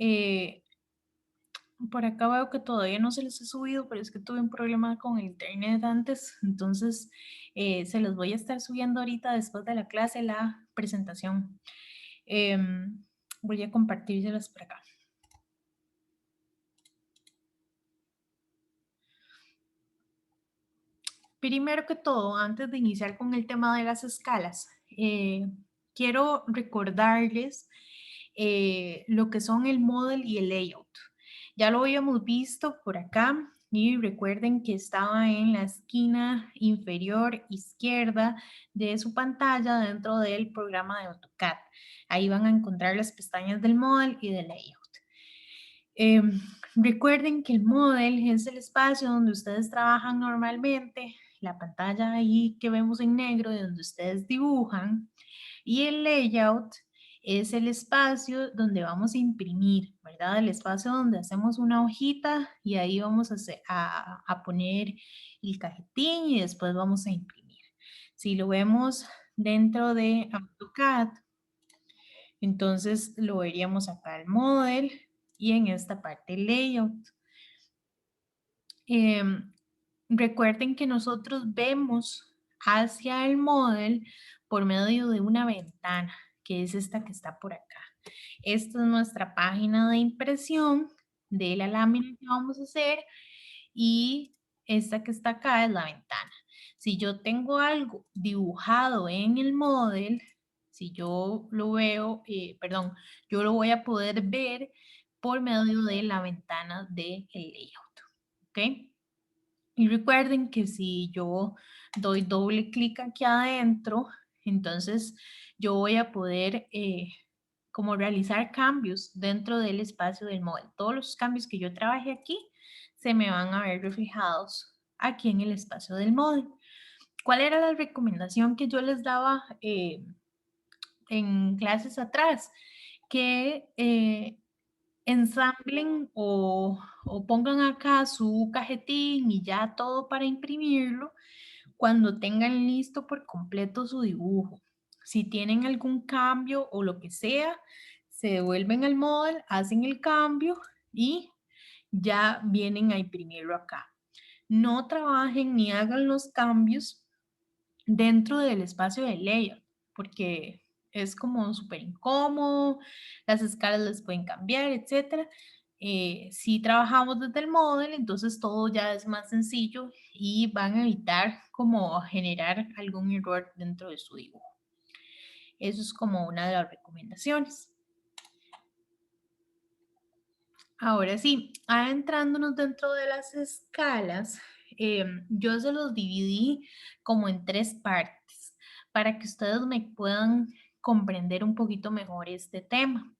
Eh, por acá veo que todavía no se les ha subido, pero es que tuve un problema con el internet antes, entonces se los voy a estar subiendo ahorita después de la clase, la presentación. Em, Voy a compartírselas por acá. Primero que todo, antes de iniciar con el tema de las escalas, quiero recordarles lo que son el model y el layout. Ya lo habíamos visto por acá y recuerden que estaba en la esquina inferior izquierda de su pantalla dentro del programa de AutoCAD. Ahí van a encontrar las pestañas del model y del layout. Eh, Recuerden que el model es el espacio donde ustedes trabajan normalmente, la pantalla ahí que vemos en negro de donde ustedes dibujan, y el layout es el espacio donde vamos a imprimir, ¿verdad? El espacio donde hacemos una hojita y ahí vamos a poner el cajetín y después vamos a imprimir. Si lo vemos dentro de AutoCAD, entonces lo veríamos acá el model y en esta parte el layout. Em, Recuerden que nosotros vemos hacia el model por medio de una ventana, que es esta que está por acá. Esta es nuestra página de impresión de la lámina que vamos a hacer y esta que está acá es la ventana. Si yo tengo algo dibujado en el model, si yo lo veo, perdón, yo lo voy a poder ver por medio de la ventana del layout, ¿ok? Y recuerden que si yo doy doble clic aquí adentro, entonces yo voy a poder como realizar cambios dentro del espacio del modelo. Todos los cambios que yo trabaje aquí se me van a ver reflejados aquí en el espacio del modelo. ¿Cuál era la recomendación que yo les daba en clases atrás? Que ensamblen o pongan acá su cajetín y ya todo para imprimirlo cuando tengan listo por completo su dibujo. Si tienen algún cambio o lo que sea, se devuelven al model, hacen el cambio y ya vienen a imprimirlo acá. No trabajen ni hagan los cambios dentro del espacio de layout, porque es como súper incómodo, las escalas les pueden cambiar, etcétera. Si trabajamos desde el model, entonces todo ya es más sencillo y van a evitar como generar algún error dentro de su dibujo. Eso es como una de las recomendaciones. Ahora sí, adentrándonos dentro de las escalas, yo se los dividí como en tres partes para que ustedes me puedan comprender un poquito mejor este tema.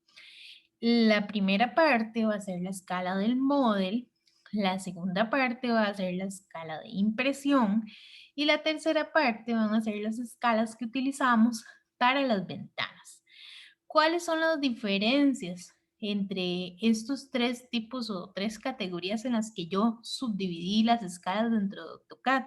La primera parte va a ser la escala del model, la segunda parte va a ser la escala de impresión y la tercera parte van a ser las escalas que utilizamos para las ventanas. ¿Cuáles son las diferencias entre estos tres tipos o tres categorías en las que yo subdividí las escalas dentro de AutoCAD?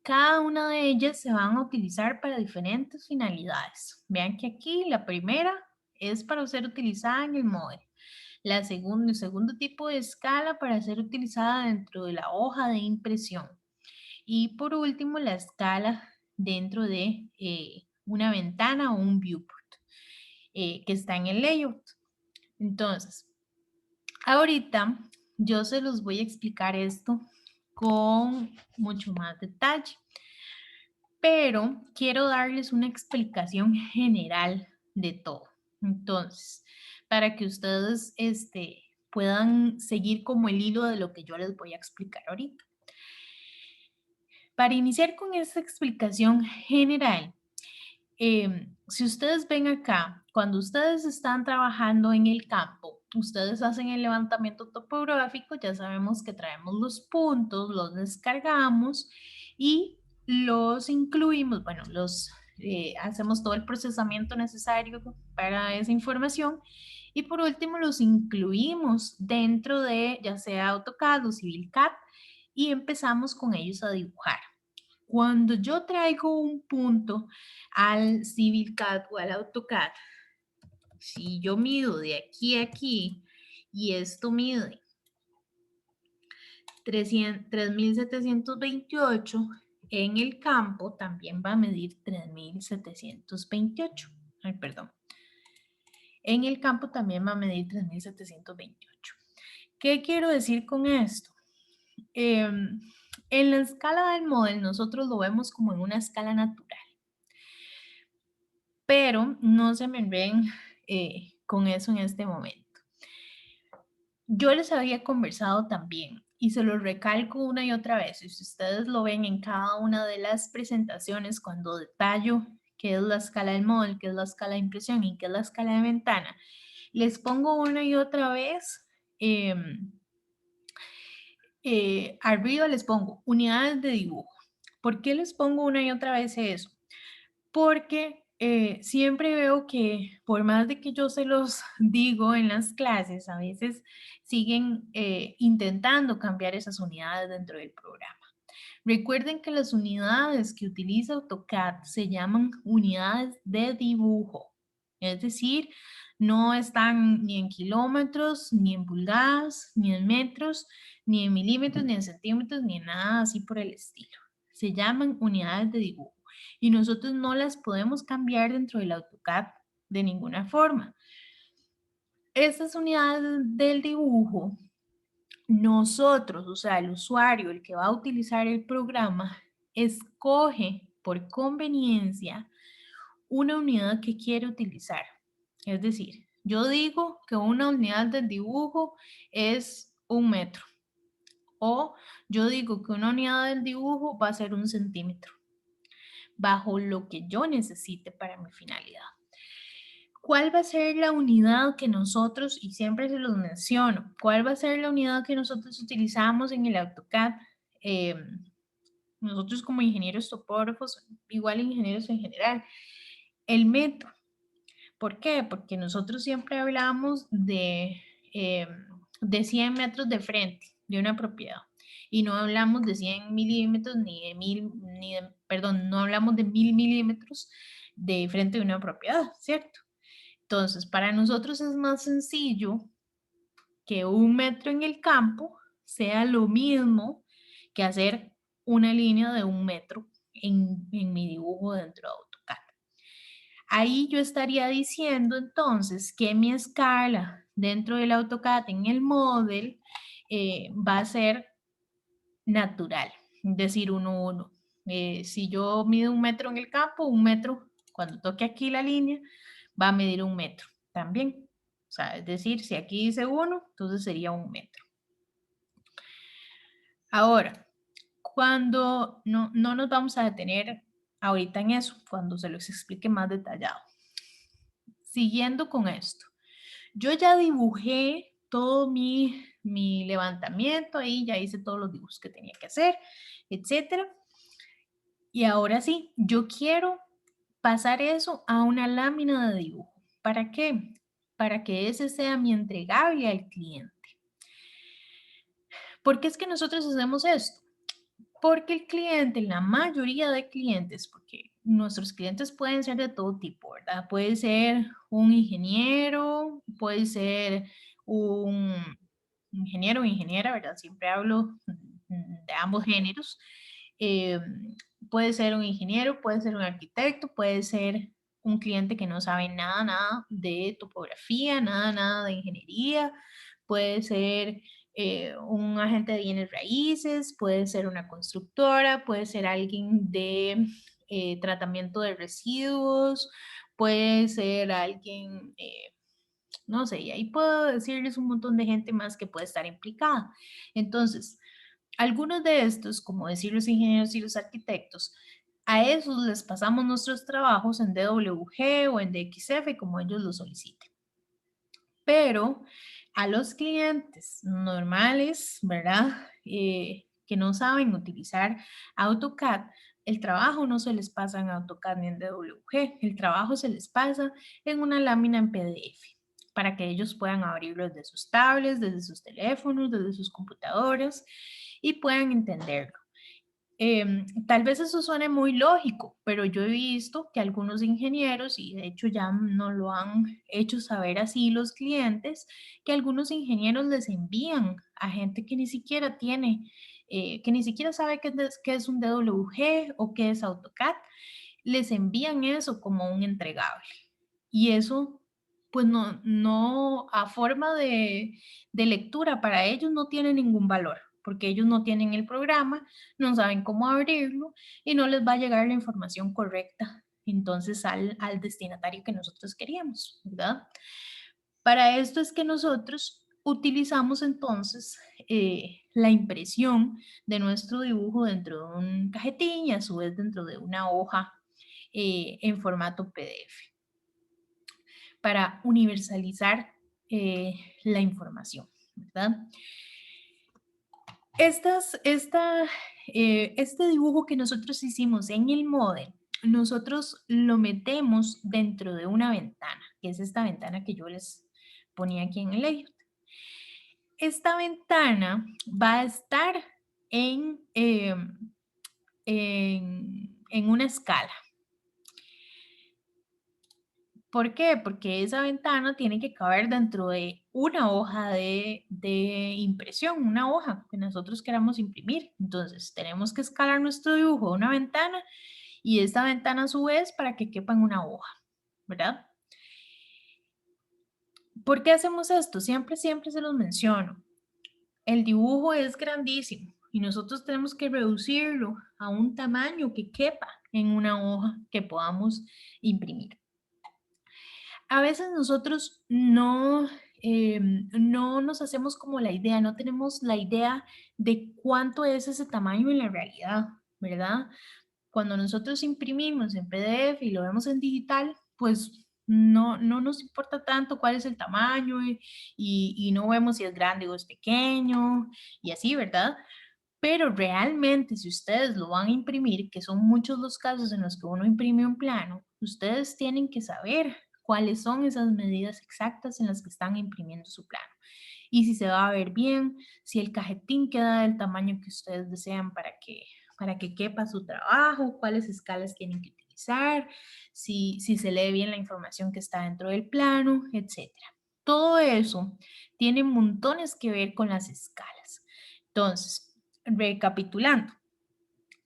Cada una de ellas se van a utilizar para diferentes finalidades. Vean que aquí la primera es para ser utilizada en el modelo. La segunda, el segundo tipo de escala para ser utilizada dentro de la hoja de impresión. Y por último, la escala dentro de una ventana o un viewport que está en el layout. Entonces, ahorita yo se los voy a explicar esto con mucho más detalle, pero quiero darles una explicación general de todo. Entonces, para que ustedes puedan seguir como el hilo de lo que yo les voy a explicar ahorita. Para iniciar con esta explicación general, si ustedes ven acá, cuando ustedes están trabajando en el campo, ustedes hacen el levantamiento topográfico, ya sabemos que traemos los puntos, los descargamos y los incluimos, bueno, hacemos todo el procesamiento necesario para esa información y por último los incluimos dentro de ya sea AutoCAD o CivilCAD y empezamos con ellos a dibujar. Cuando yo traigo un punto al CivilCAD o al AutoCAD, si yo mido de aquí a aquí y esto mide 3728, en el campo también va a medir 3728. Ay, perdón. En el campo también va a medir 3728. ¿Qué quiero decir con esto? En la escala del modelo nosotros lo vemos como en una escala natural, pero no se me enreden con eso en este momento. Yo les había conversado también y se lo recalco una y otra vez, y si ustedes lo ven en cada una de las presentaciones cuando detallo qué es la escala del modelo, qué es la escala de impresión y qué es la escala de ventana, les pongo una y otra vez, arriba les pongo unidades de dibujo. ¿Por qué les pongo una y otra vez eso? Porque siempre veo que por más de que yo se los digo en las clases, a veces siguen intentando cambiar esas unidades dentro del programa. Recuerden que las unidades que utiliza AutoCAD se llaman unidades de dibujo, es decir, no están ni en kilómetros, ni en pulgadas, ni en metros, ni en milímetros, ni en centímetros, ni en nada así por el estilo. Se llaman unidades de dibujo y nosotros no las podemos cambiar dentro del AutoCAD de ninguna forma. Estas unidades del dibujo, nosotros, o sea, el usuario, el que va a utilizar el programa, escoge por conveniencia una unidad que quiere utilizar. Es decir, yo digo que una unidad del dibujo es 1 metro, o yo digo que una unidad del dibujo va a ser 1 centímetro, bajo lo que yo necesite para mi finalidad. ¿Cuál va a ser la unidad que nosotros, y siempre se los menciono, cuál va a ser la unidad que nosotros utilizamos en el AutoCAD? Nosotros como ingenieros topógrafos, igual ingenieros en general, el metro. ¿Por qué? Porque nosotros siempre hablamos de 100 metros de frente de una propiedad y no hablamos de 100 milímetros ni de perdón, no hablamos de 1000 milímetros de frente de una propiedad, ¿cierto? Entonces, para nosotros es más sencillo que 1 metro en el campo sea lo mismo que hacer una línea de 1 metro en mi dibujo dentro de AutoCAD. Ahí yo estaría diciendo entonces que mi escala dentro del AutoCAD en el model va a ser natural, es decir, 1, 1. Si yo mido 1 metro en el campo, 1 metro, cuando toque aquí la línea, va a medir 1 metro también. O sea, es decir, si aquí dice 1, entonces sería 1 metro. Ahora, cuando no nos vamos a detener ahorita en eso, cuando se los explique más detallado. Siguiendo con esto, yo ya dibujé todo mi levantamiento, ahí ya hice todos los dibujos que tenía que hacer, etcétera. Y ahora sí, yo quiero pasar eso a una lámina de dibujo. ¿Para qué? Para que ese sea mi entregable al cliente. ¿Por qué es que nosotros hacemos esto? Porque el cliente, la mayoría de clientes, porque nuestros clientes pueden ser de todo tipo, ¿verdad? Puede ser un ingeniero, puede ser un ingeniero o ingeniera, ¿verdad? Siempre hablo de ambos géneros. Eh, Puede ser un ingeniero, puede ser un arquitecto, puede ser un cliente que no sabe nada, nada de topografía, nada, nada de ingeniería, puede ser un agente de bienes raíces, puede ser una constructora, puede ser alguien de tratamiento de residuos, puede ser alguien, no sé, y ahí puedo decirles un montón de gente más que puede estar implicada. Entonces, algunos de estos, como decir los ingenieros y los arquitectos, a esos les pasamos nuestros trabajos en DWG o en DXF, como ellos lo soliciten. Pero a los clientes normales, ¿verdad? Que no saben utilizar AutoCAD, el trabajo no se les pasa en AutoCAD ni en DWG, el trabajo se les pasa en una lámina en PDF para que ellos puedan abrirlo desde sus tablets, desde sus teléfonos, desde sus computadoras y puedan entenderlo. Tal vez eso suene muy lógico, pero yo he visto que algunos ingenieros, y de hecho ya nos lo han hecho saber así los clientes, que algunos ingenieros les envían a gente que ni siquiera tiene, que ni siquiera sabe qué es un DWG o qué es AutoCAD, les envían eso como un entregable. Y eso, pues no, a forma de lectura para ellos no tiene ningún valor, porque ellos no tienen el programa, no saben cómo abrirlo y no les va a llegar la información correcta entonces al destinatario que nosotros queríamos, ¿verdad? Para esto es que nosotros utilizamos entonces la impresión de nuestro dibujo dentro de un cajetín y a su vez dentro de una hoja en formato PDF para universalizar la información, ¿verdad? Este dibujo que nosotros hicimos en el model, nosotros lo metemos dentro de una ventana, que es esta ventana que yo les ponía aquí en el layout. Esta ventana va a estar en, en una escala. ¿Por qué? Porque esa ventana tiene que caber dentro de una hoja de impresión, una hoja que nosotros queramos imprimir. Entonces, tenemos que escalar nuestro dibujo a una ventana y esta ventana a su vez para que quepa en una hoja, ¿verdad? ¿Por qué hacemos esto? Siempre se los menciono. El dibujo es grandísimo y nosotros tenemos que reducirlo a un tamaño que quepa en una hoja que podamos imprimir. A veces nosotros no nos hacemos como la idea, no tenemos la idea de cuánto es ese tamaño en la realidad, ¿verdad? Cuando nosotros imprimimos en PDF y lo vemos en digital, pues no nos importa tanto cuál es el tamaño y no vemos si es grande o es pequeño y así, ¿verdad? Pero realmente, si ustedes lo van a imprimir, que son muchos los casos en los que uno imprime un plano, ustedes tienen que saber cuáles son esas medidas exactas en las que están imprimiendo su plano. Y si se va a ver bien, si el cajetín queda del tamaño que ustedes desean para que quepa su trabajo, cuáles escalas tienen que utilizar, si se lee bien la información que está dentro del plano, etcétera. Todo eso tiene montones que ver con las escalas. Entonces, recapitulando,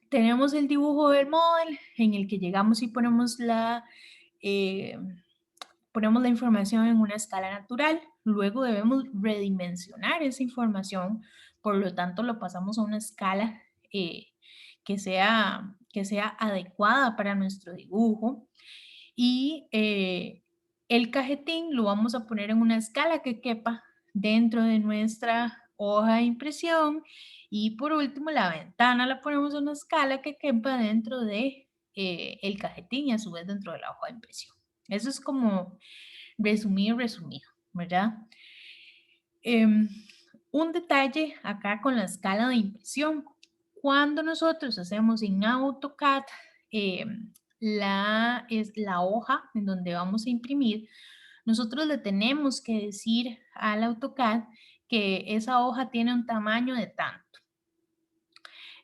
tenemos el dibujo del model en el que llegamos y eh, ponemos la información en una escala natural. Luego debemos redimensionar esa información, por lo tanto lo pasamos a una escala que sea adecuada para nuestro dibujo. Y el cajetín lo vamos a poner en una escala que quepa dentro de nuestra hoja de impresión. Y por último, la ventana la ponemos en una escala que quepa dentro de el cajetín y a su vez dentro de la hoja de impresión. Eso es como resumido, ¿verdad? Un detalle acá con la escala de impresión. Cuando nosotros hacemos en AutoCAD es la hoja en donde vamos a imprimir, nosotros le tenemos que decir al AutoCAD que esa hoja tiene un tamaño de tanto.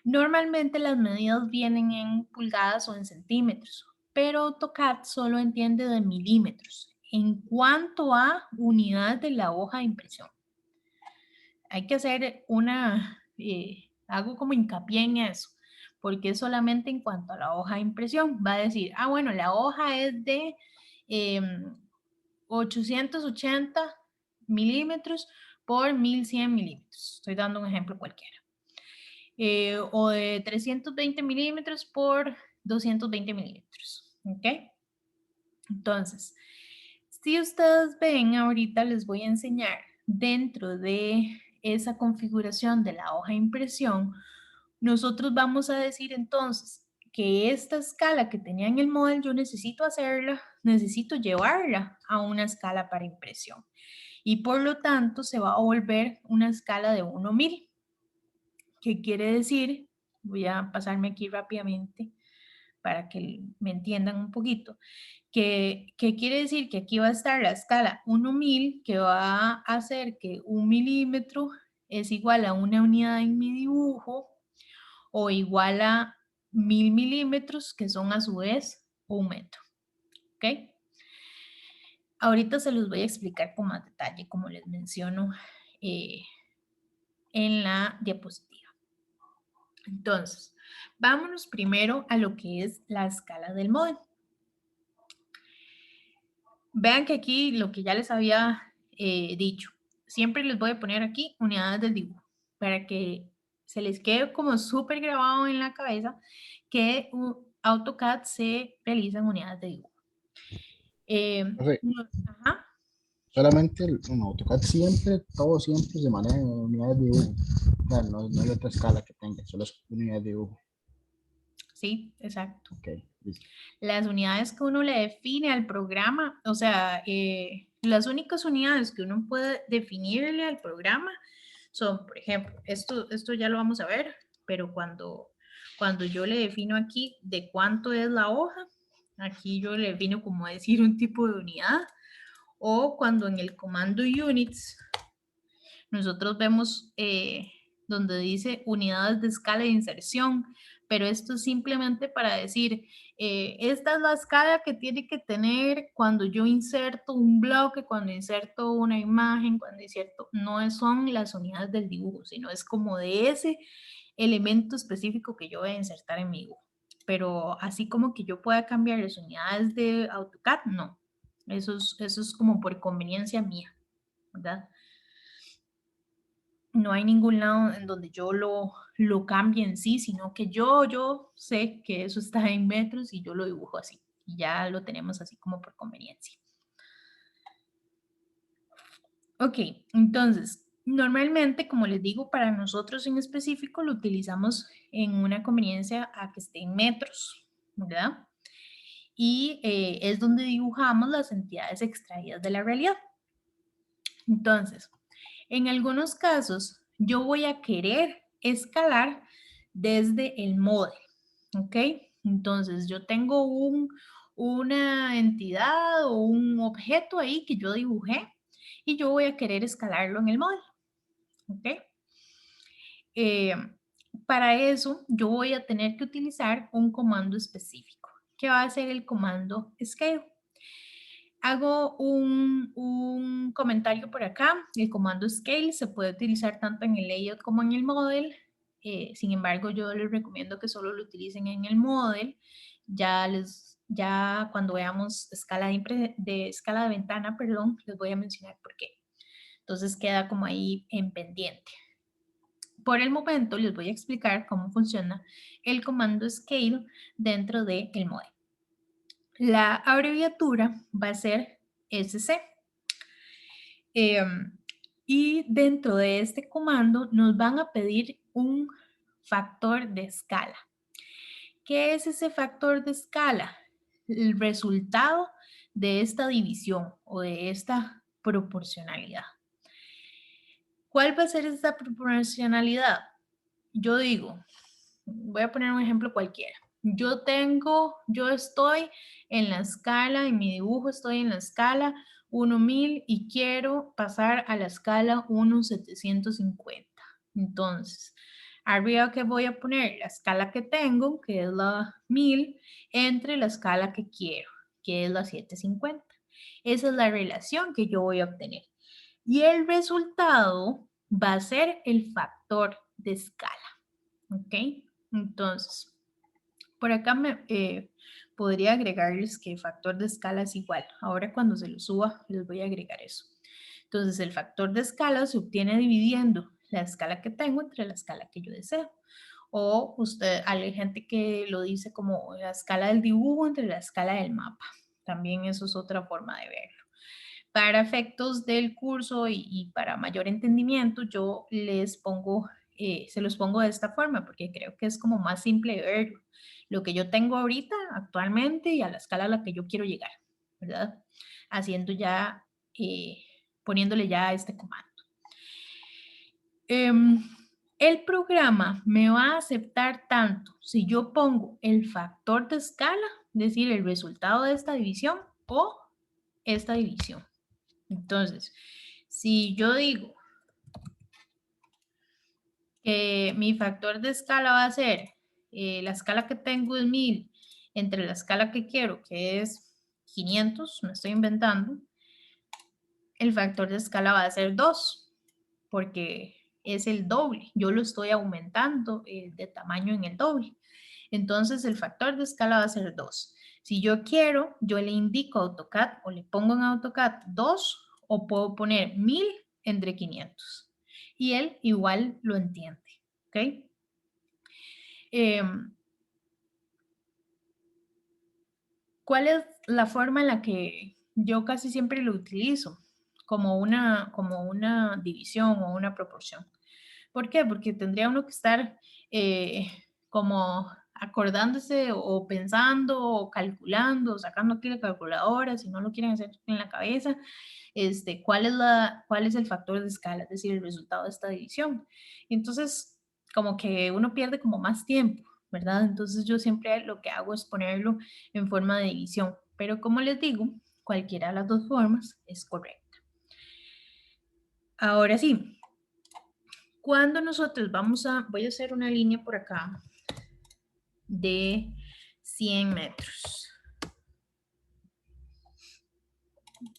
Normalmente las medidas vienen en pulgadas o en centímetros, pero AutoCAD solo entiende de milímetros en cuanto a unidad de la hoja de impresión. Hay que hacer hago como hincapié en eso, porque es solamente en cuanto a la hoja de impresión. Va a decir, bueno, la hoja es de 880 milímetros por 1100 milímetros. Estoy dando un ejemplo cualquiera. O de 320 milímetros por 220 milímetros. ¿Ok? Entonces, si ustedes ven, ahorita les voy a enseñar dentro de esa configuración de la hoja de impresión, nosotros vamos a decir entonces que esta escala que tenía en el modelo, yo necesito llevarla a una escala para impresión. Y por lo tanto se va a volver una escala de 1.000. ¿Qué quiere decir? Voy a pasarme aquí rápidamente para que me entiendan un poquito. ¿Qué quiere decir? Que aquí va a estar la escala 1.000, que va a hacer que 1 milímetro es igual a una unidad en mi dibujo, o igual a 1000 milímetros, que son a su vez 1 metro. ¿Ok? Ahorita se los voy a explicar con más detalle, como les menciono en la diapositiva. Entonces, vámonos primero a lo que es la escala del modelo. Vean que aquí lo que ya les había dicho, siempre les voy a poner aquí unidades del dibujo para que se les quede como súper grabado en la cabeza que AutoCAD se realiza en unidades de dibujo. Profe, Ajá. solamente en AutoCAD siempre, todo siempre se maneja en unidades de dibujo. O sea, no hay otra escala que tenga, solo es unidades de dibujo. Sí, exacto. Ok, listo. Las unidades que uno le define al programa, o sea, las únicas unidades que uno puede definirle al programa son, por ejemplo, esto ya lo vamos a ver, pero cuando yo le defino aquí de cuánto es la hoja, aquí yo le defino como decir un tipo de unidad, o cuando en el comando units nosotros vemos donde dice unidades de escala de inserción, pero esto es simplemente para decir, esta es la escala que tiene que tener cuando yo inserto un bloque, cuando inserto una imagen, cuando inserto, no son las unidades del dibujo, sino es como de ese elemento específico que yo voy a insertar en mi dibujo. Pero así como que yo pueda cambiar las unidades de AutoCAD, no. Eso es como por conveniencia mía, ¿verdad? No hay ningún lado en donde yo lo cambie en sí, sino que yo sé que eso está en metros y yo lo dibujo así. Y ya lo tenemos así como por conveniencia. Ok, entonces, normalmente, como les digo, para nosotros en específico lo utilizamos en una conveniencia a que esté en metros, ¿verdad? Y es donde dibujamos las entidades extraídas de la realidad. Entonces, en algunos casos, yo voy a querer escalar desde el model, ¿ok? Entonces, yo tengo una entidad o un objeto ahí que yo dibujé y yo voy a querer escalarlo en el model, ¿ok? Eh, para eso, yo voy a tener que utilizar un comando específico, que va a ser el comando scale. Hago un comentario por acá. El comando scale se puede utilizar tanto en el layout como en el model. Sin embargo, yo les recomiendo que solo lo utilicen en el model. Ya cuando veamos escala de ventana, perdón, les voy a mencionar por qué. Entonces queda como ahí en pendiente. Por el momento les voy a explicar cómo funciona el comando scale dentro del model. La abreviatura va a ser SC. Y dentro de este comando nos van a pedir un factor de escala. ¿Qué es ese factor de escala? El resultado de esta división o de esta proporcionalidad. ¿Cuál va a ser esta proporcionalidad? Yo digo, voy a poner un ejemplo cualquiera. Yo estoy en la escala, en mi dibujo estoy en la escala 1000 y quiero pasar a la escala 1750. Entonces, arriba que voy a poner la escala que tengo, que es la 1000, entre la escala que quiero, que es la 750. Esa es la relación que yo voy a obtener. Y el resultado va a ser el factor de escala. ¿Ok? Entonces, por acá podría agregarles que factor de escala es igual. Ahora cuando se lo suba, les voy a agregar eso. Entonces, el factor de escala se obtiene dividiendo la escala que tengo entre la escala que yo deseo. O hay gente que lo dice como la escala del dibujo entre la escala del mapa. También eso es otra forma de verlo. Para efectos del curso y para mayor entendimiento, yo se los pongo de esta forma porque creo que es como más simple de verlo. Lo que yo tengo ahorita, actualmente, y a la escala a la que yo quiero llegar, ¿verdad? Haciendo ya, poniéndole ya este comando. El programa me va a aceptar tanto si yo pongo el factor de escala, es decir, el resultado de esta división o esta división. Entonces, si yo digo que mi factor de escala va a ser, la escala que tengo es 1000, entre la escala que quiero, que es 500, me estoy inventando, el factor de escala va a ser 2, porque es el doble. Yo lo estoy aumentando de tamaño en el doble. Entonces, el factor de escala va a ser 2. Si yo quiero, yo le indico a AutoCAD o le pongo en AutoCAD 2 o puedo poner 1000 entre 500. Y él igual lo entiende. ¿Ok? ¿Cuál es la forma en la que yo casi siempre lo utilizo? Como una división o una proporción. ¿Por qué? Porque tendría uno que estar como acordándose o pensando o calculando, sacando aquí la calculadora, si no lo quieren hacer en la cabeza, cuál es el factor de escala, es decir, el resultado de esta división. Entonces, como que uno pierde como más tiempo, ¿verdad? Entonces yo siempre lo que hago es ponerlo en forma de división, pero como les digo, cualquiera de las dos formas es correcta. Ahora sí, cuando nosotros voy a hacer una línea por acá de 100 metros.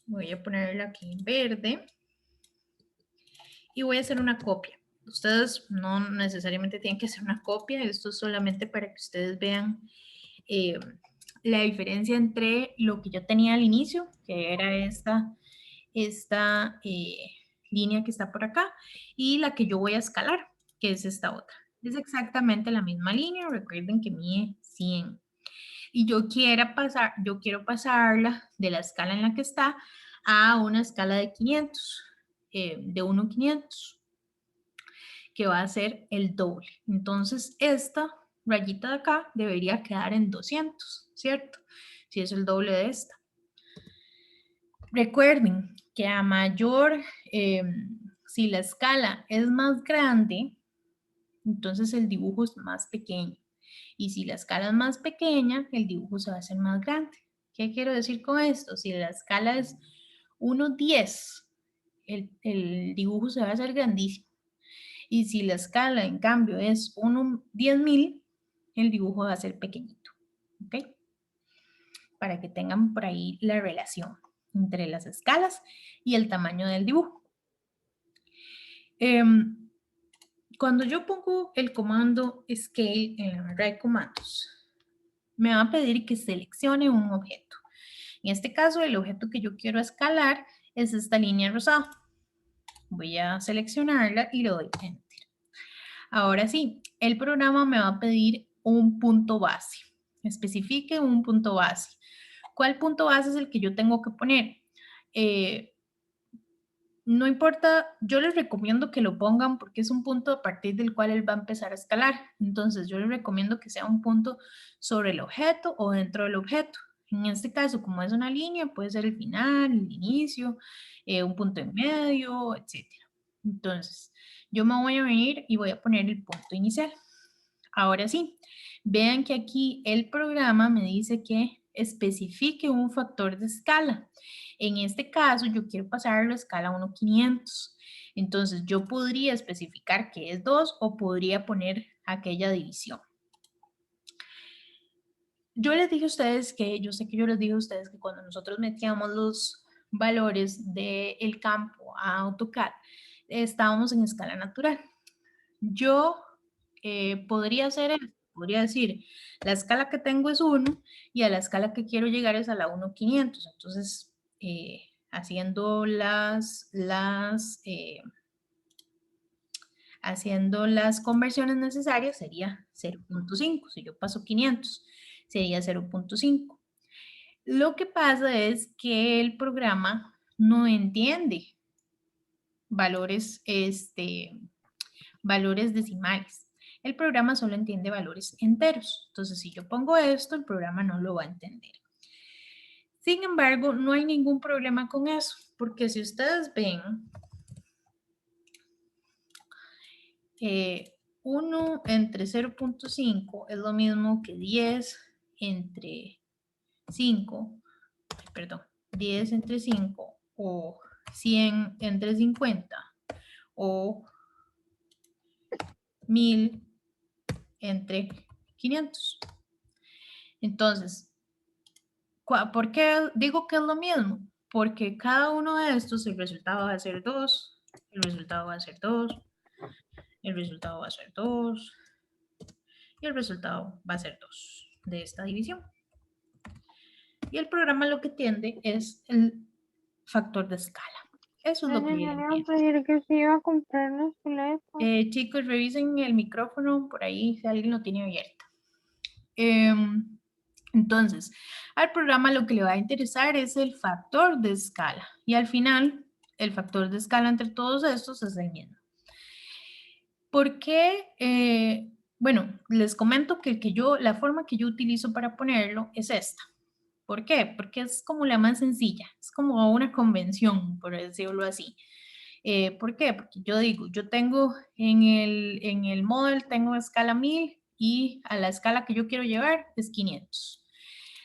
Voy a ponerla aquí en verde y voy a hacer una copia. Ustedes no necesariamente tienen que hacer una copia, esto es solamente para que ustedes vean la diferencia entre lo que yo tenía al inicio, que era esta línea que está por acá, y la que yo voy a escalar, que es esta otra. Es exactamente la misma línea, recuerden que mide 100. Y yo quiero pasarla de la escala en la que está a una escala de 500, de 1 a 500, que va a ser el doble. Entonces, esta rayita de acá debería quedar en 200, ¿cierto? Si es el doble de esta. Recuerden que a mayor, si la escala es más grande, entonces el dibujo es más pequeño. Y si la escala es más pequeña, el dibujo se va a hacer más grande. ¿Qué quiero decir con esto? Si la escala es 1:10, el dibujo se va a hacer grandísimo. Y si la escala, en cambio, es 1/10,000, el dibujo va a ser pequeñito. ¿Ok? Para que tengan por ahí la relación entre las escalas y el tamaño del dibujo. Cuando yo pongo el comando Scale en la barra de comandos, me va a pedir que seleccione un objeto. En este caso, el objeto que yo quiero escalar es esta línea rosada. Voy a seleccionarla y le doy Enter. Ahora sí, el programa me va a pedir un punto base. Especifique un punto base. ¿Cuál punto base es el que yo tengo que poner? No importa, yo les recomiendo que lo pongan porque es un punto a partir del cual él va a empezar a escalar. Entonces, yo les recomiendo que sea un punto sobre el objeto o dentro del objeto. En este caso, como es una línea, puede ser el final, el inicio, un punto en medio, etc. Entonces, yo me voy a venir y voy a poner el punto inicial. Ahora sí, vean que aquí el programa me dice que especifique un factor de escala. En este caso, yo quiero pasarlo a escala 1/500. Entonces, yo podría especificar que es 2 o podría poner aquella división. Yo les dije a ustedes que, yo sé que yo les dije a ustedes que cuando nosotros metíamos los valores del campo a AutoCAD, estábamos en escala natural. Yo podría hacer esto, podría decir, la escala que tengo es 1 y a la escala que quiero llegar es a la 1/500. Entonces, haciendo haciendo las conversiones necesarias sería 0.5. Si yo paso 500, sería 0.5. Lo que pasa es que el programa no entiende valores, valores decimales. El programa solo entiende valores enteros. Entonces, si yo pongo esto, el programa no lo va a entender. Sin embargo, no hay ningún problema con eso, porque si ustedes ven, 1 entre 0.5 es lo mismo que 10 entre 5, perdón, 10 entre 5 o 100 entre 50 o 1000 entre 500. Entonces, ¿por qué digo que es lo mismo? Porque cada uno de estos, el resultado va a ser 2, el resultado va a ser 2, el resultado va a ser 2 y el resultado va a ser 2 de esta división. Y el programa lo que tiende es el factor de escala. Eso es lo que viene bien. Que se iba a comprar los teléfonos. Chicos, revisen el micrófono por ahí si alguien lo tiene abierto. Entonces, al programa lo que le va a interesar es el factor de escala. Y al final, el factor de escala entre todos estos es el mismo. ¿Por qué? Bueno, les comento que la forma que yo utilizo para ponerlo es esta. ¿Por qué? Porque es como la más sencilla, es como una convención, por decirlo así. ¿Por qué? Porque yo digo, yo tengo en el model, tengo escala 1000 y a la escala que yo quiero llevar es 500.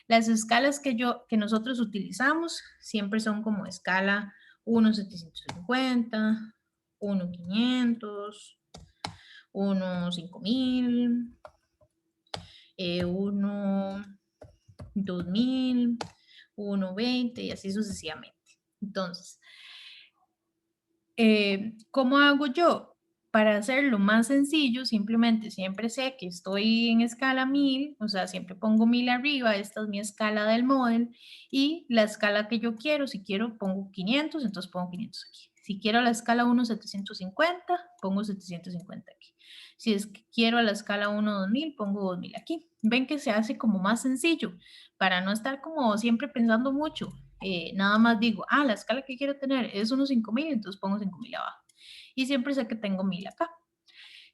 Las escalas que nosotros utilizamos siempre son como escala 1,750, 1,500, 1,5000, 1,2000, 1,20 y así sucesivamente. Entonces, ¿cómo hago yo? Para hacerlo más sencillo, simplemente siempre sé que estoy en escala 1000, o sea, siempre pongo 1000 arriba, esta es mi escala del model, y la escala que yo quiero, si quiero pongo 500, entonces pongo 500 aquí. Si quiero la escala 1,750, pongo 750 aquí. Si es que quiero a la escala 1,2000, pongo 2000 aquí. Ven que se hace como más sencillo, para no estar como siempre pensando mucho. Nada más digo, la escala que quiero tener es unos 5000, entonces pongo 5000 abajo. Y siempre sé que tengo 1000 acá.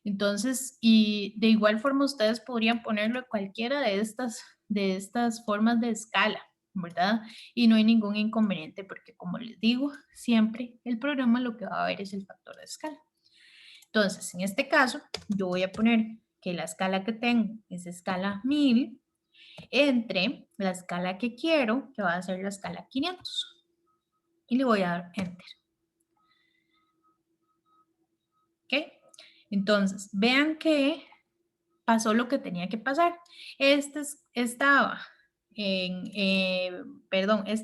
Entonces, y de igual forma ustedes podrían ponerlo en cualquiera de estas formas de escala, ¿verdad? Y no hay ningún inconveniente porque como les digo, siempre el programa lo que va a ver es el factor de escala. Entonces, en este caso, yo voy a poner que la escala que tengo es escala 1000 entre la escala que quiero, que va a ser la escala 500. Y le voy a dar Enter. ¿Ok? Entonces, vean que pasó lo que tenía que pasar. Este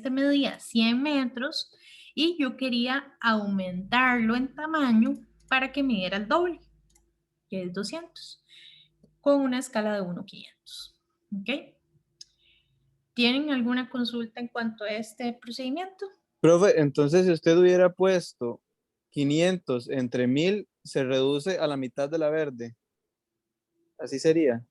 medía 100 metros y yo quería aumentarlo en tamaño para que me diera el doble, que es 200, con una escala de 1,500. ¿Ok? ¿Tienen alguna consulta en cuanto a este procedimiento? Profe, entonces si usted hubiera puesto 500 entre 1000, se reduce a la mitad de la verde. Así sería.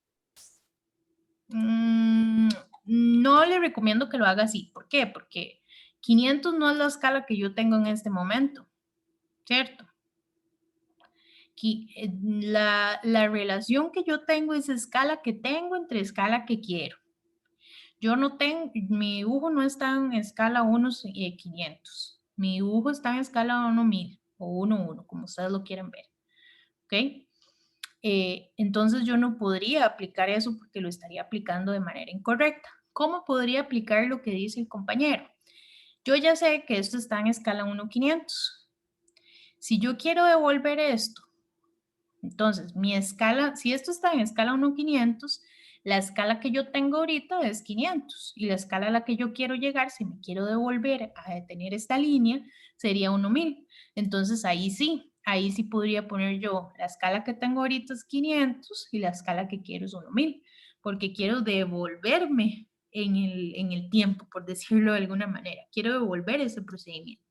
No le recomiendo que lo haga así. ¿Por qué? Porque 500 no es la escala que yo tengo en este momento, ¿cierto? La relación que yo tengo es escala que tengo entre escala que quiero. Yo no tengo, mi dibujo no está en escala 1,500. Mi dibujo está en escala 1,1000 o 1,1, como ustedes lo quieren ver. ¿Ok? Entonces yo no podría aplicar eso porque lo estaría aplicando de manera incorrecta. ¿Cómo podría aplicar lo que dice el compañero? Yo ya sé que esto está en escala 1,500. Si yo quiero devolver esto, entonces mi escala, si esto está en escala 1,500, la escala que yo tengo ahorita es 500 y la escala a la que yo quiero llegar, si me quiero devolver a detener esta línea, sería 1,1000. Entonces ahí sí podría poner yo, la escala que tengo ahorita es 500 y la escala que quiero es 1,1000, porque quiero devolverme en el tiempo, por decirlo de alguna manera. Quiero devolver ese procedimiento.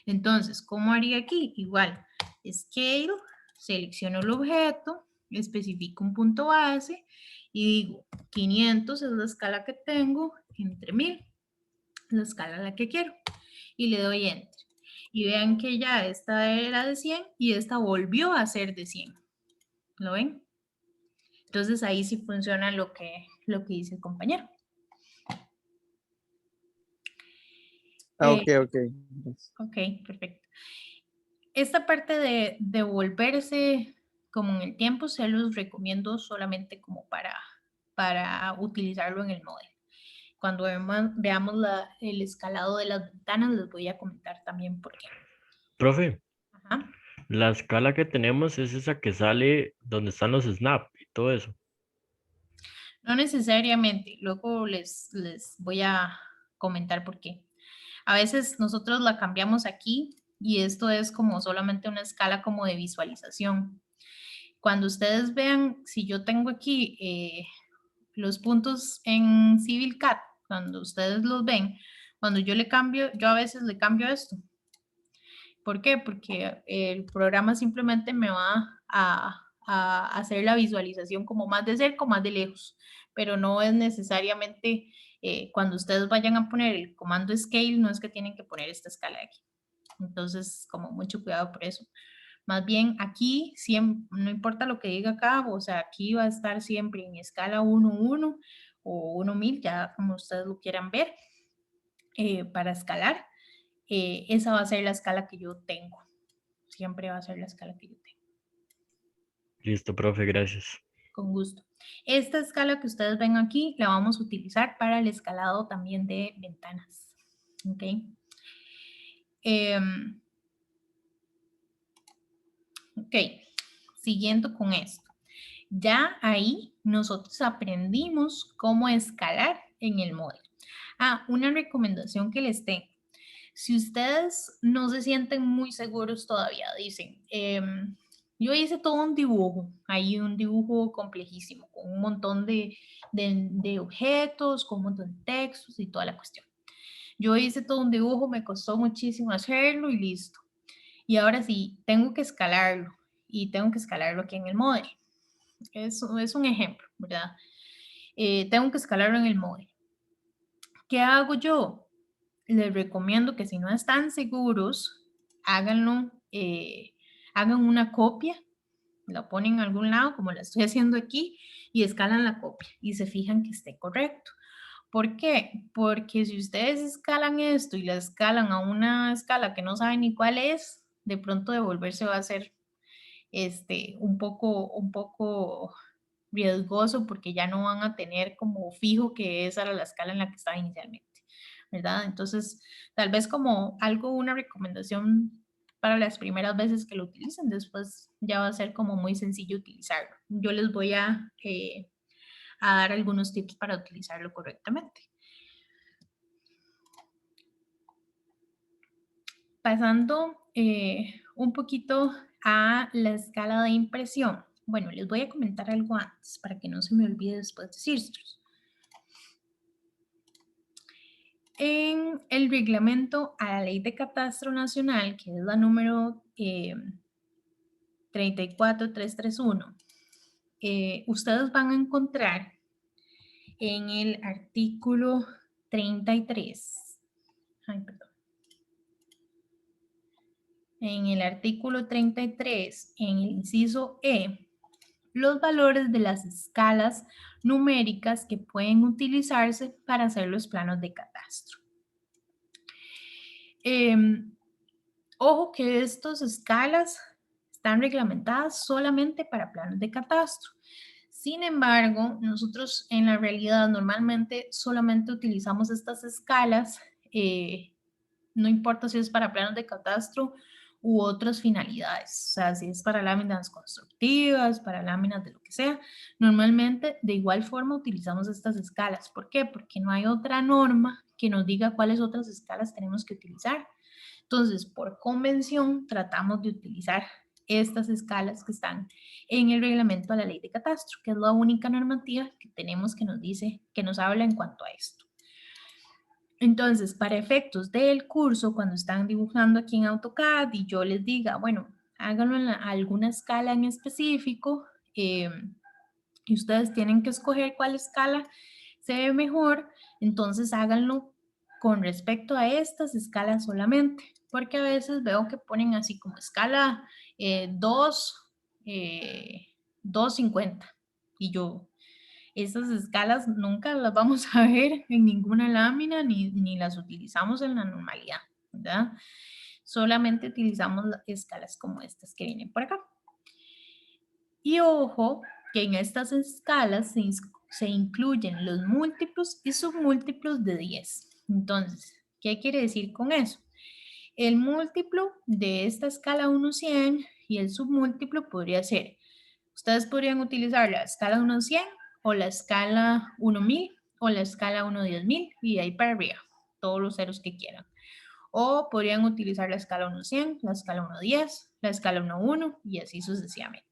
Entonces, ¿cómo haría aquí? Igual, Scale, selecciono el objeto, especifico un punto base y digo, 500 es la escala que tengo entre 1000, la escala a la que quiero. Y le doy Enter. Y vean que ya esta era de 100 y esta volvió a ser de 100. ¿Lo ven? Entonces ahí sí funciona lo que dice el compañero. Ok. Ok, perfecto. Esta parte de devolverse como en el tiempo se los recomiendo solamente como para utilizarlo en el modelo. Cuando veamos el escalado de las ventanas les voy a comentar también por qué. Profe, Ajá. La escala que tenemos es esa que sale donde están los snap y todo eso. No necesariamente, luego les voy a comentar por qué. A veces nosotros la cambiamos aquí y esto es como solamente una escala como de visualización. Cuando ustedes vean, si yo tengo aquí los puntos en Civil Cat, cuando ustedes los ven, cuando yo le cambio, yo a veces le cambio esto. ¿Por qué? Porque el programa simplemente me va a hacer la visualización como más de cerca o más de lejos, pero no es necesariamente cuando ustedes vayan a poner el comando scale, no es que tienen que poner esta escala de aquí. Entonces, como mucho cuidado por eso. Más bien aquí, siempre, no importa lo que diga acá, o sea, aquí va a estar siempre en escala 1, 1 o 1,1000, ya como ustedes lo quieran ver, para escalar. Esa va a ser la escala que yo tengo. Siempre va a ser la escala que yo tengo. Listo, profe, gracias. Con gusto. Esta escala que ustedes ven aquí la vamos a utilizar para el escalado también de ventanas. ¿Ok? Ok, siguiendo con esto. Ya ahí nosotros aprendimos cómo escalar en el modelo. Una recomendación que les tengo. Si ustedes no se sienten muy seguros todavía, dicen, yo hice todo un dibujo, hay un dibujo complejísimo, con un montón de objetos, con un montón de textos y toda la cuestión. Yo hice todo un dibujo, me costó muchísimo hacerlo y listo. Y ahora sí, tengo que escalarlo y tengo que escalarlo aquí en el modelo. Es un ejemplo, ¿verdad? Tengo que escalarlo en el modelo. ¿Qué hago yo? Les recomiendo que si no están seguros, háganlo, hagan una copia, la ponen en algún lado, como la estoy haciendo aquí, y escalan la copia y se fijan que esté correcto. ¿Por qué? Porque si ustedes escalan esto y la escalan a una escala que no saben ni cuál es, de pronto devolverse va a ser un poco riesgoso porque ya no van a tener como fijo que esa era la escala en la que estaba inicialmente, ¿verdad? Entonces, tal vez como algo, una recomendación para las primeras veces que lo utilicen, después ya va a ser como muy sencillo utilizarlo. Yo les voy a dar algunos tips para utilizarlo correctamente. Pasando un poquito a la escala de impresión. Bueno, les voy a comentar algo antes para que no se me olvide después decírselos. En el reglamento a la Ley de Catastro Nacional, que es la número 34331, ustedes van a encontrar en el artículo 33, en el artículo 33, en el inciso E, los valores de las escalas numéricas que pueden utilizarse para hacer los planos de catastro. Ojo que estas escalas están reglamentadas solamente para planos de catastro. Sin embargo, nosotros en la realidad normalmente solamente utilizamos estas escalas, no importa si es para planos de catastro u otras finalidades, o sea, si es para láminas constructivas, para láminas de lo que sea, normalmente de igual forma utilizamos estas escalas. ¿Por qué? Porque no hay otra norma que nos diga cuáles otras escalas tenemos que utilizar. Entonces, por convención, tratamos de utilizar estas escalas que están en el reglamento a la ley de catastro, que es la única normativa que tenemos que nos dice, que nos habla en cuanto a esto. Entonces, para efectos del curso, cuando están dibujando aquí en AutoCAD y yo les diga, bueno, háganlo en alguna escala en específico, y ustedes tienen que escoger cuál escala se ve mejor, entonces háganlo con respecto a estas escalas solamente, porque a veces veo que ponen así como escala 250 y yo, esas escalas nunca las vamos a ver en ninguna lámina ni las utilizamos en la normalidad, ¿verdad? Solamente utilizamos escalas como estas que vienen por acá. Y ojo que en estas escalas se incluyen los múltiplos y submúltiplos de 10. Entonces, ¿qué quiere decir con eso? El múltiplo de esta escala 1-100 y el submúltiplo podría ser, ustedes podrían utilizar la escala 1-100 o la escala 1-1000 o la escala 1-10,000 y de ahí para arriba, todos los ceros que quieran. O podrían utilizar la escala 1-100, la escala 1-10, la escala 1-1 y así sucesivamente.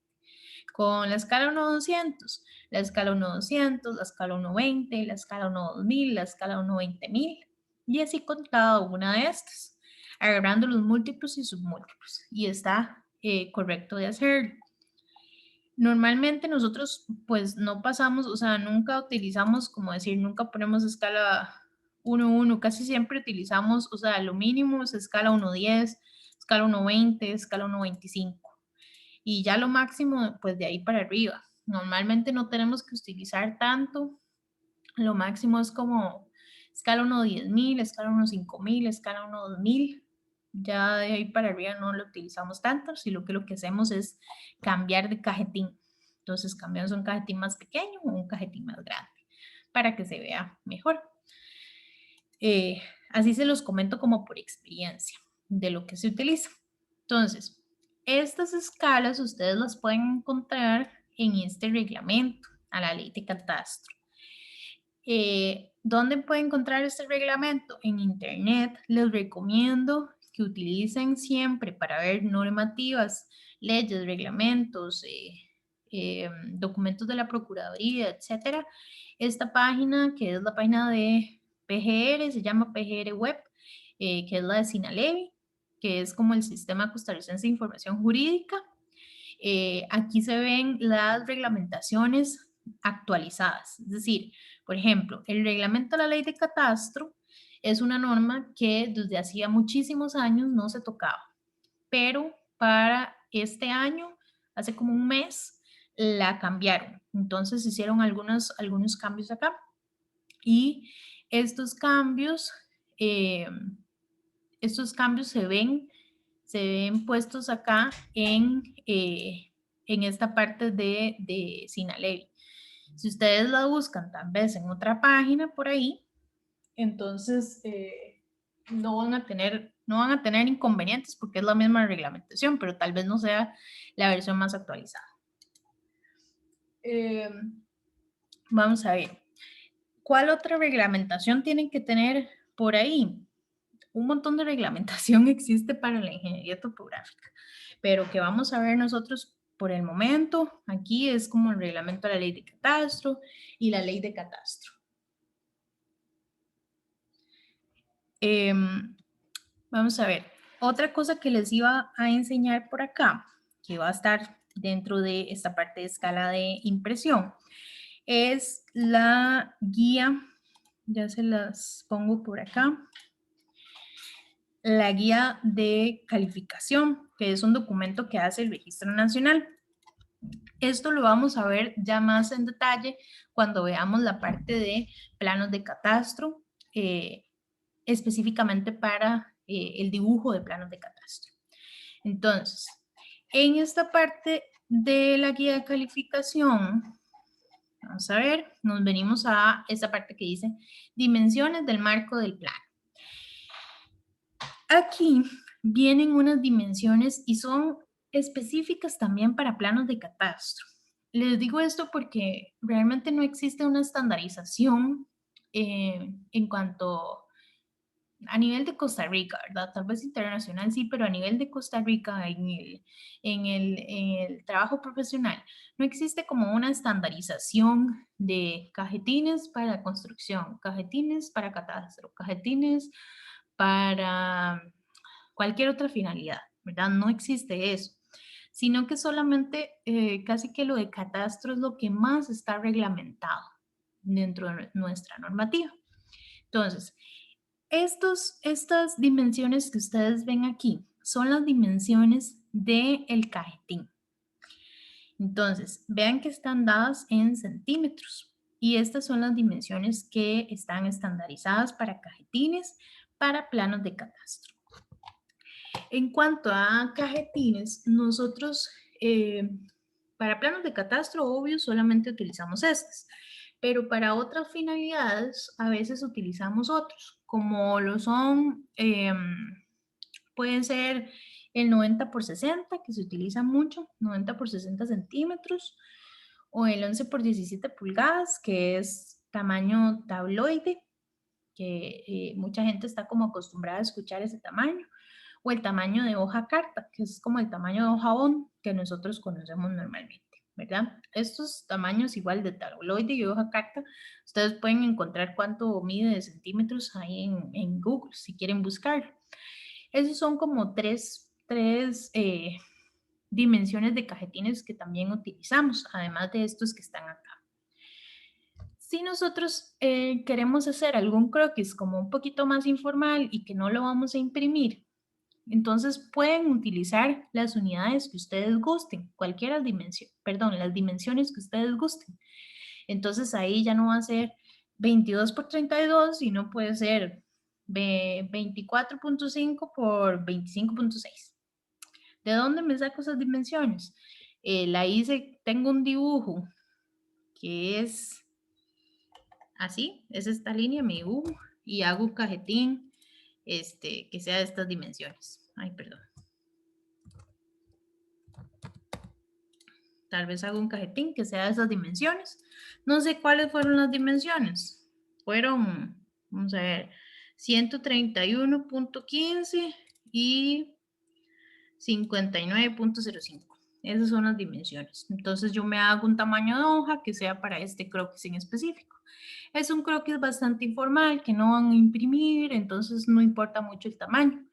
Con la escala 1-200, la escala 1-200, la escala 1-20, la escala 1-2000, la escala 1-20,000 y así con cada una de estas, agarrando los múltiplos y submúltiplos. Y está correcto de hacerlo. Normalmente nosotros pues no pasamos, o sea, nunca utilizamos, como decir, nunca ponemos escala 1-1, casi siempre utilizamos, o sea, lo mínimo es escala 1-10, escala 1-20, escala 1-25 y ya lo máximo pues de ahí para arriba. Normalmente no tenemos que utilizar tanto, lo máximo es como escala 1-10,000, escala 1-5000, escala 1-2000. Ya de ahí para arriba no lo utilizamos tanto, sino que lo que hacemos es cambiar de cajetín. Entonces cambiamos un cajetín más pequeño o un cajetín más grande para que se vea mejor. Así se los comento como por experiencia de lo que se utiliza. Entonces, estas escalas ustedes las pueden encontrar en este reglamento a la ley de catastro. ¿Dónde pueden encontrar este reglamento? En internet. Les recomiendo que utilicen siempre para ver normativas, leyes, reglamentos, documentos de la Procuraduría, etcétera. Esta página, que es la página de PGR, se llama PGR Web, que es la de Sinalevi, que es como el Sistema Costarricense de Información Jurídica. Aquí se ven las reglamentaciones actualizadas, es decir, por ejemplo, el reglamento de la ley de catastro es una norma que desde hacía muchísimos años no se tocaba, pero para este año, hace como un mes, la cambiaron. Entonces hicieron algunos cambios acá y estos cambios se ven puestos acá en esta parte de Sinalevi. Si ustedes la buscan tal vez en otra página por ahí, entonces no van a tener inconvenientes porque es la misma reglamentación, pero tal vez no sea la versión más actualizada. Vamos a ver. ¿Cuál otra reglamentación tienen que tener por ahí? Un montón de reglamentación existe para la ingeniería topográfica, pero que vamos a ver nosotros por el momento, aquí es como el reglamento de la ley de catastro y la ley de catastro. Vamos a ver, otra cosa que les iba a enseñar por acá, que va a estar dentro de esta parte de escala de impresión, es la guía, ya se las pongo por acá, la guía de calificación, que es un documento que hace el Registro Nacional. Esto lo vamos a ver ya más en detalle cuando veamos la parte de planos de catastro, específicamente para el dibujo de planos de catastro. Entonces, en esta parte de la guía de calificación, vamos a ver, nos venimos a esta parte que dice dimensiones del marco del plano. Aquí vienen unas dimensiones y son específicas también para planos de catastro. Les digo esto porque realmente no existe una estandarización en cuanto a nivel de Costa Rica, ¿verdad? Tal vez internacional sí, pero a nivel de Costa Rica en el trabajo profesional no existe como una estandarización de cajetines para construcción, cajetines para catastro, cajetines para cualquier otra finalidad, ¿verdad? No existe eso, sino que solamente casi que lo de catastro es lo que más está reglamentado dentro de nuestra normativa. Entonces, estas dimensiones que ustedes ven aquí son las dimensiones del cajetín. Entonces, vean que están dadas en centímetros y estas son las dimensiones que están estandarizadas para cajetines, para planos de catastro. En cuanto a cajetines, nosotros para planos de catastro, obvio, solamente utilizamos estas, pero para otras finalidades a veces utilizamos otros, como lo son, Puede ser el 90 por 60, que se utiliza mucho, 90 por 60 centímetros, o el 11 por 17 pulgadas, que es tamaño tabloide, que mucha gente está como acostumbrada a escuchar ese tamaño, o el tamaño de hoja carta, que es como el tamaño de hoja bond que nosotros conocemos normalmente, ¿verdad? Estos tamaños igual de tabloide y hoja carta, ustedes pueden encontrar cuánto mide de centímetros ahí en Google, si quieren buscarlo. Esos son como tres dimensiones de cajetines que también utilizamos, además de estos que están acá. Si nosotros queremos hacer algún croquis como un poquito más informal y que no lo vamos a imprimir, entonces pueden utilizar las unidades que ustedes gusten, las dimensiones que ustedes gusten. Entonces ahí ya no va a ser 22 por 32, sino puede ser 24.5 por 25.6. ¿De dónde me saco esas dimensiones? Tengo un dibujo que es así, es esta línea, mi dibujo, y hago un cajetín que sea de estas dimensiones. Ay, perdón. Tal vez hago un cajetín que sea de esas dimensiones. No sé cuáles fueron las dimensiones. Fueron, vamos a ver, 131.15 y 59.05. Esas son las dimensiones. Entonces yo me hago un tamaño de hoja que sea para este croquis en específico. Es un croquis bastante informal que no van a imprimir, entonces no importa mucho el tamaño.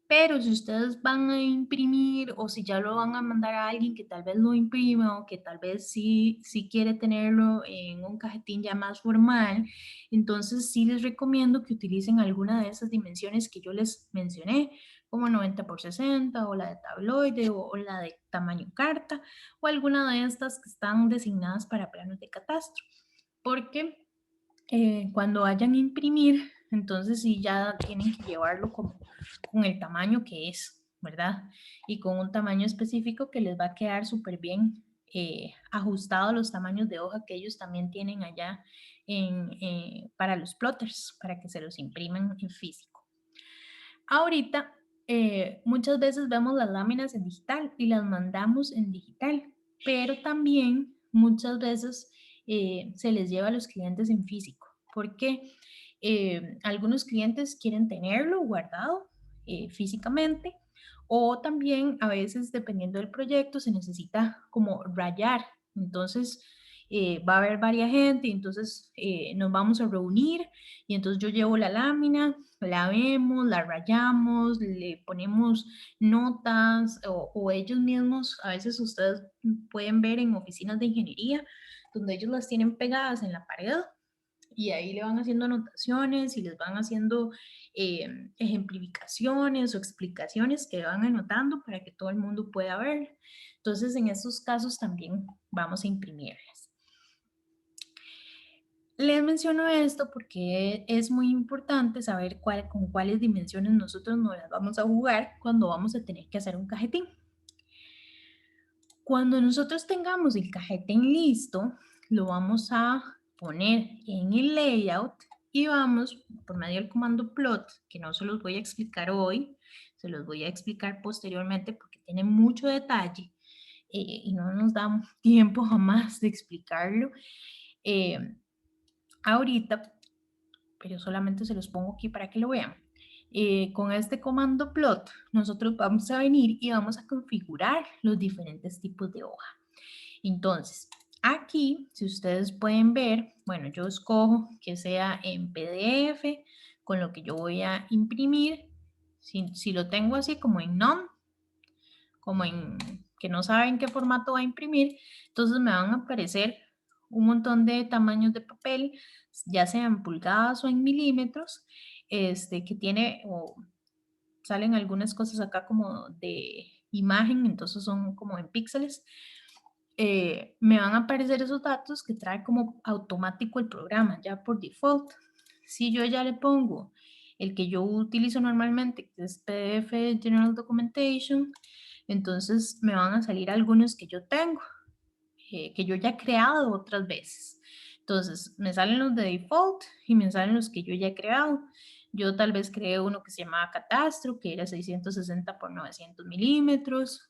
Pero si ustedes van a imprimir o si ya lo van a mandar a alguien que tal vez lo imprima o que tal vez sí quiere tenerlo en un cajetín ya más formal, entonces sí les recomiendo que utilicen alguna de esas dimensiones que yo les mencioné, como 90 por 60 o la de tabloide o la de tamaño carta o alguna de estas que están designadas para planos de catastro. Porque cuando vayan a imprimir, entonces sí ya tienen que llevarlo como con el tamaño que es, ¿verdad? Y con un tamaño específico que les va a quedar súper bien ajustado a los tamaños de hoja que ellos también tienen allá para los plotters, para que se los impriman en físico. Ahorita, muchas veces vemos las láminas en digital y las mandamos en digital, pero también muchas veces se les lleva a los clientes en físico, porque algunos clientes quieren tenerlo guardado físicamente, o también a veces, dependiendo del proyecto, se necesita como rayar. Entonces, va a haber varias gente y entonces nos vamos a reunir y entonces yo llevo la lámina, la vemos, la rayamos, le ponemos notas o ellos mismos, a veces ustedes pueden ver en oficinas de ingeniería donde ellos las tienen pegadas en la pared y ahí le van haciendo anotaciones y les van haciendo ejemplificaciones o explicaciones que van anotando para que todo el mundo pueda ver. Entonces, en estos casos también vamos a imprimirlas. Les menciono esto porque es muy importante saber con cuáles dimensiones nosotros nos las vamos a jugar cuando vamos a tener que hacer un cajetín. Cuando nosotros tengamos el cajetín listo, lo vamos a poner en el layout y vamos por medio del comando plot, que no se los voy a explicar hoy, se los voy a explicar posteriormente porque tiene mucho detalle y no nos da tiempo jamás de explicarlo ahorita, pero solamente se los pongo aquí para que lo vean. Con este comando plot, nosotros vamos a venir y vamos a configurar los diferentes tipos de hoja. Entonces, aquí, si ustedes pueden ver, bueno, yo escojo que sea en PDF, con lo que yo voy a imprimir. Si lo tengo así como en none, como en que no saben qué formato va a imprimir, entonces me van a aparecer un montón de tamaños de papel, ya sea en pulgadas o en milímetros, que tiene, o salen algunas cosas acá como de imagen, entonces son como en píxeles. Me van a aparecer esos datos que trae como automático el programa, ya por default. Si yo ya le pongo el que yo utilizo normalmente, que es PDF General Documentation, entonces me van a salir algunos que yo tengo, que yo ya he creado otras veces. Entonces me salen los de default y me salen los que yo ya he creado. Yo tal vez creé uno que se llamaba Catastro, que era 660 por 900 milímetros,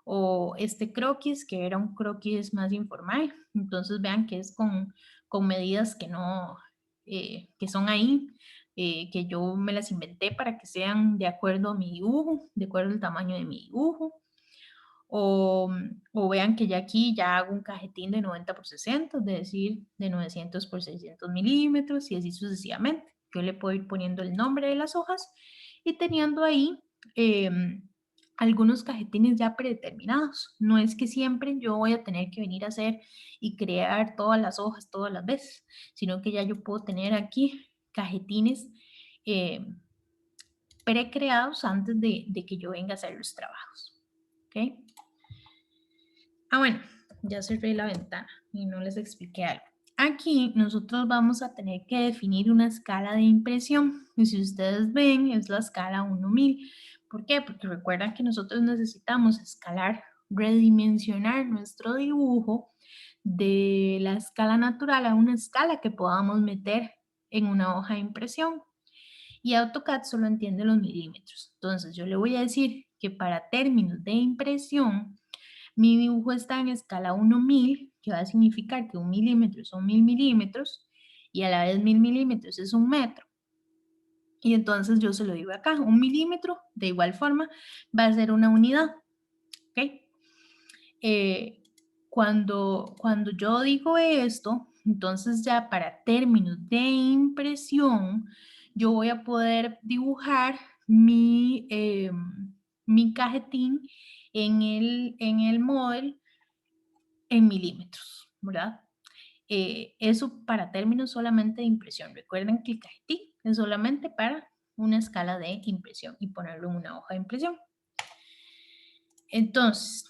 o este croquis, que era un croquis más informal. Entonces vean que es con medidas que no, que son ahí, que yo me las inventé para que sean de acuerdo a mi dibujo, de acuerdo al tamaño de mi dibujo. O vean que ya aquí ya hago un cajetín de 90 por 60, es decir, de 900 por 600 milímetros y así sucesivamente. Yo le puedo ir poniendo el nombre de las hojas y teniendo ahí algunos cajetines ya predeterminados. No es que siempre yo voy a tener que venir a hacer y crear todas las hojas todas las veces, sino que ya yo puedo tener aquí cajetines precreados antes de que yo venga a hacer los trabajos. ¿Ok? Ah, bueno, ya cerré la ventana y no les expliqué algo. Aquí nosotros vamos a tener que definir una escala de impresión. Y si ustedes ven, es la escala 1000. ¿Por qué? Porque recuerdan que nosotros necesitamos escalar, redimensionar nuestro dibujo de la escala natural a una escala que podamos meter en una hoja de impresión. Y AutoCAD solo entiende los milímetros. Entonces yo le voy a decir que para términos de impresión, mi dibujo está en escala 1000, que va a significar que 1 milímetro son 1000 milímetros y a la vez 1000 milímetros es 1 metro. Y entonces yo se lo digo acá, 1 milímetro de igual forma va a ser una unidad. ¿Ok? Cuando yo digo esto, entonces ya para términos de impresión, yo voy a poder dibujar mi cajetín en el model en milímetros, ¿verdad? Eso para términos solamente de impresión. Recuerden que el cajetín es solamente para una escala de impresión y ponerlo en una hoja de impresión. Entonces,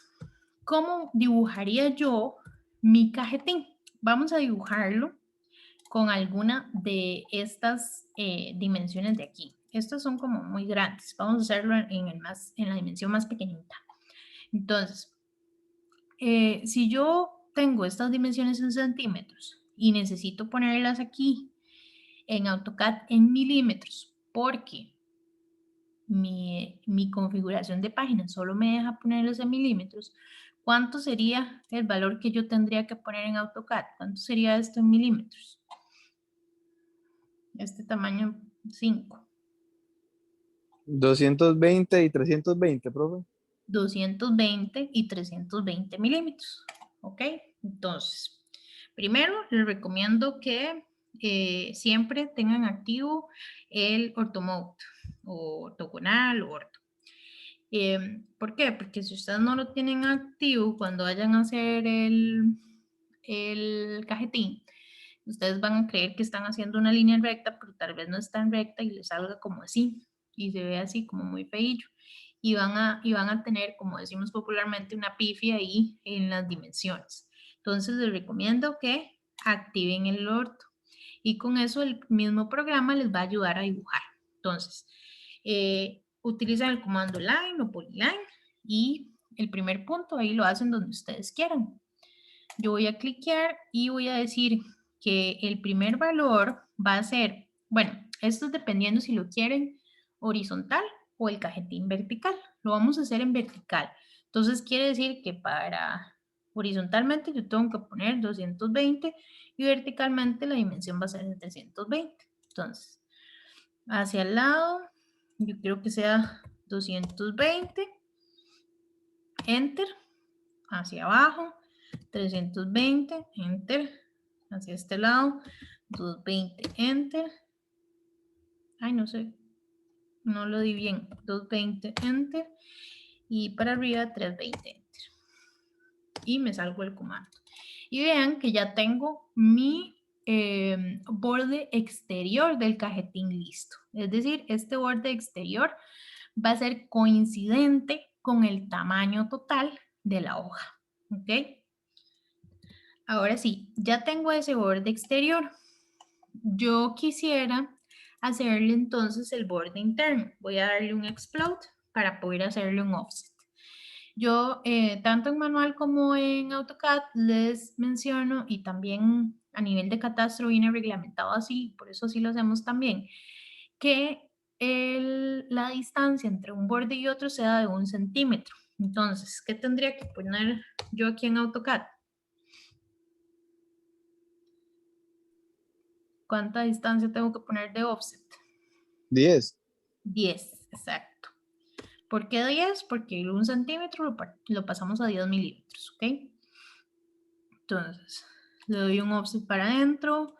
¿cómo dibujaría yo mi cajetín? Vamos a dibujarlo con alguna de estas dimensiones de aquí. Estas son como muy grandes. Vamos a hacerlo en la dimensión más pequeñita. Entonces, si yo tengo estas dimensiones en centímetros y necesito ponerlas aquí en AutoCAD en milímetros, porque mi configuración de página solo me deja ponerlos en milímetros, ¿cuánto sería el valor que yo tendría que poner en AutoCAD? ¿Cuánto sería esto en milímetros? Este tamaño 5. 220 y 320, profe. 220 y 320 milímetros. ¿Ok? Entonces, primero les recomiendo que siempre tengan activo el orthomode o ortogonal o orto. ¿Por qué? Porque si ustedes no lo tienen activo cuando vayan a hacer el cajetín, ustedes van a creer que están haciendo una línea recta, pero tal vez no es tan recta y les salga como así y se ve así como muy feillo. Y van a tener, como decimos popularmente, una pifia ahí en las dimensiones. Entonces les recomiendo que activen el orto y con eso el mismo programa les va a ayudar a dibujar. Entonces, utilizan el comando line o polyline y el primer punto ahí lo hacen donde ustedes quieran. Yo voy a cliquear y voy a decir que el primer valor va a ser, bueno, esto es dependiendo si lo quieren horizontal o el cajetín vertical. Lo vamos a hacer en vertical. Entonces quiere decir que para horizontalmente yo tengo que poner 220 y verticalmente la dimensión va a ser de 320. Entonces, hacia el lado, yo quiero que sea 220, enter, hacia abajo, 320, enter, hacia este lado, 220, enter, ay, no sé, no lo di bien, 220, enter, y para arriba 320, enter, y me salgo el comando. Y vean que ya tengo mi borde exterior del cajetín listo. Es decir, este borde exterior va a ser coincidente con el tamaño total de la hoja. ¿Ok? Ahora sí, ya tengo ese borde exterior. Yo quisiera hacerle entonces el borde interno. Voy a darle un explode para poder hacerle un offset. Yo, tanto en manual como en AutoCAD, les menciono, y también a nivel de catastro viene reglamentado así, por eso sí lo hacemos también, que la distancia entre un borde y otro sea de 1 centímetro. Entonces, ¿qué tendría que poner yo aquí en AutoCAD? ¿Cuánta distancia tengo que poner de offset? 10. 10, exacto. ¿Por qué 10? Porque el 1 centímetro lo pasamos a 10 milímetros, ¿ok? Entonces, le doy un offset para adentro,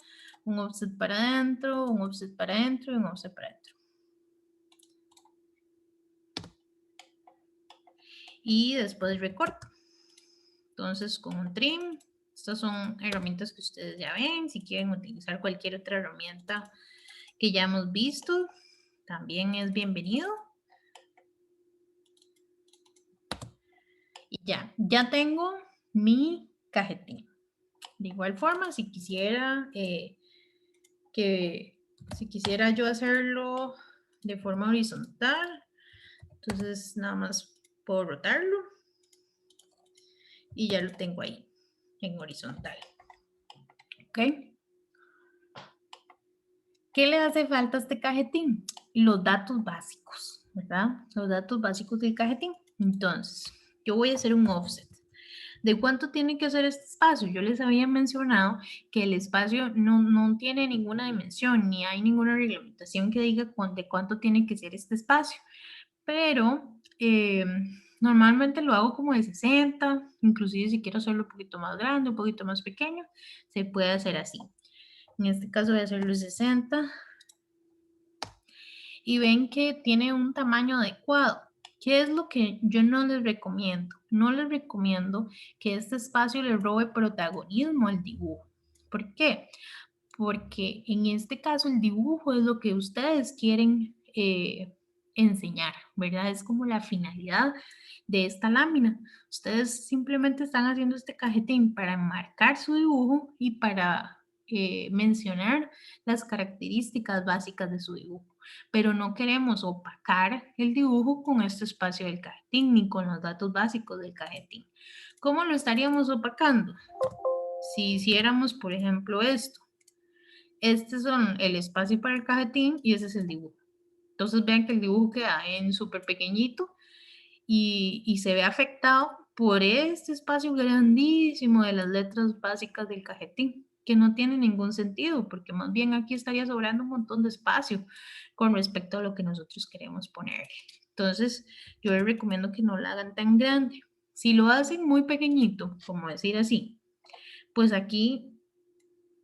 un offset para adentro, un offset para adentro y un offset para adentro. Y después recorto. Entonces, con un trim, estas son herramientas que ustedes ya ven. Si quieren utilizar cualquier otra herramienta que ya hemos visto, también es bienvenido. Y ya tengo mi cajetín. De igual forma, si quisiera yo hacerlo de forma horizontal, entonces nada más puedo rotarlo y ya lo tengo ahí en horizontal. ¿Ok? ¿Qué le hace falta a este cajetín? Los datos básicos, ¿verdad? Los datos básicos del cajetín. Entonces, yo voy a hacer un offset. ¿De cuánto tiene que ser este espacio? Yo les había mencionado que el espacio no tiene ninguna dimensión, ni hay ninguna reglamentación que diga de cuánto tiene que ser este espacio. Pero normalmente lo hago como de 60, inclusive si quiero hacerlo un poquito más grande, un poquito más pequeño, se puede hacer así. En este caso voy a hacerlo de 60. Y ven que tiene un tamaño adecuado. ¿Qué es lo que yo no les recomiendo? No les recomiendo que este espacio le robe protagonismo al dibujo. ¿Por qué? Porque en este caso el dibujo es lo que ustedes quieren enseñar, ¿verdad? Es como la finalidad de esta lámina. Ustedes simplemente están haciendo este cajetín para enmarcar su dibujo y para mencionar las características básicas de su dibujo. Pero no queremos opacar el dibujo con este espacio del cajetín ni con los datos básicos del cajetín. ¿Cómo lo estaríamos opacando? Si hiciéramos, por ejemplo, esto. Este son el espacio para el cajetín y ese es el dibujo. Entonces vean que el dibujo queda en súper pequeñito y se ve afectado por este espacio grandísimo de las letras básicas del cajetín, que no tiene ningún sentido, porque más bien aquí estaría sobrando un montón de espacio con respecto a lo que nosotros queremos poner. Entonces, yo les recomiendo que no lo hagan tan grande. Si lo hacen muy pequeñito, como decir así, pues aquí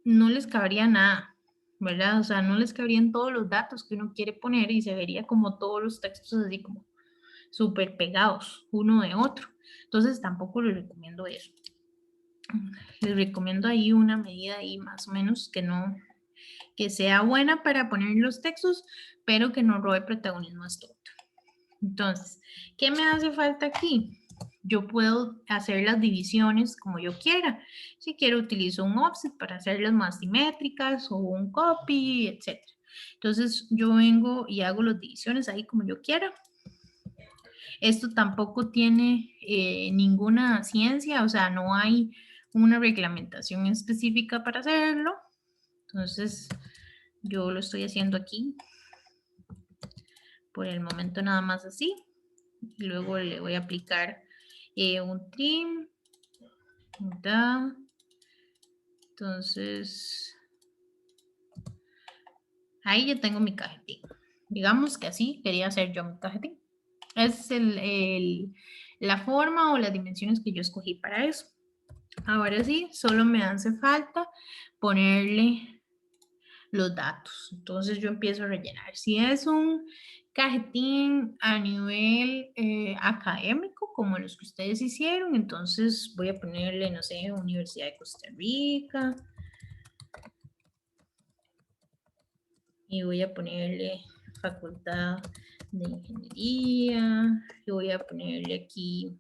no les cabría nada, ¿verdad? O sea, no les cabrían todos los datos que uno quiere poner y se vería como todos los textos así como súper pegados uno de otro. Entonces tampoco les recomiendo eso. Les recomiendo ahí una medida ahí más o menos que sea buena para poner los textos, pero que no robe protagonismo a esto otro. Entonces, ¿qué me hace falta aquí? Yo puedo hacer las divisiones como yo quiera. Si quiero utilizo un offset para hacerlas más simétricas o un copy, etc. Entonces yo vengo y hago las divisiones ahí como yo quiera. Esto tampoco tiene ninguna ciencia, o sea, no hay una reglamentación específica para hacerlo. Entonces, yo lo estoy haciendo aquí. Por el momento nada más así. Y luego le voy a aplicar un trim. ¿Verdad? Entonces, ahí ya tengo mi cajetín. Digamos que así quería hacer yo mi cajetín. Esa es la forma o las dimensiones que yo escogí para eso. Ahora sí, solo me hace falta ponerle los datos. Entonces yo empiezo a rellenar. Si es un cajetín a nivel académico, como los que ustedes hicieron, entonces voy a ponerle, no sé, Universidad de Costa Rica. Y voy a ponerle Facultad de Ingeniería. Y voy a ponerle aquí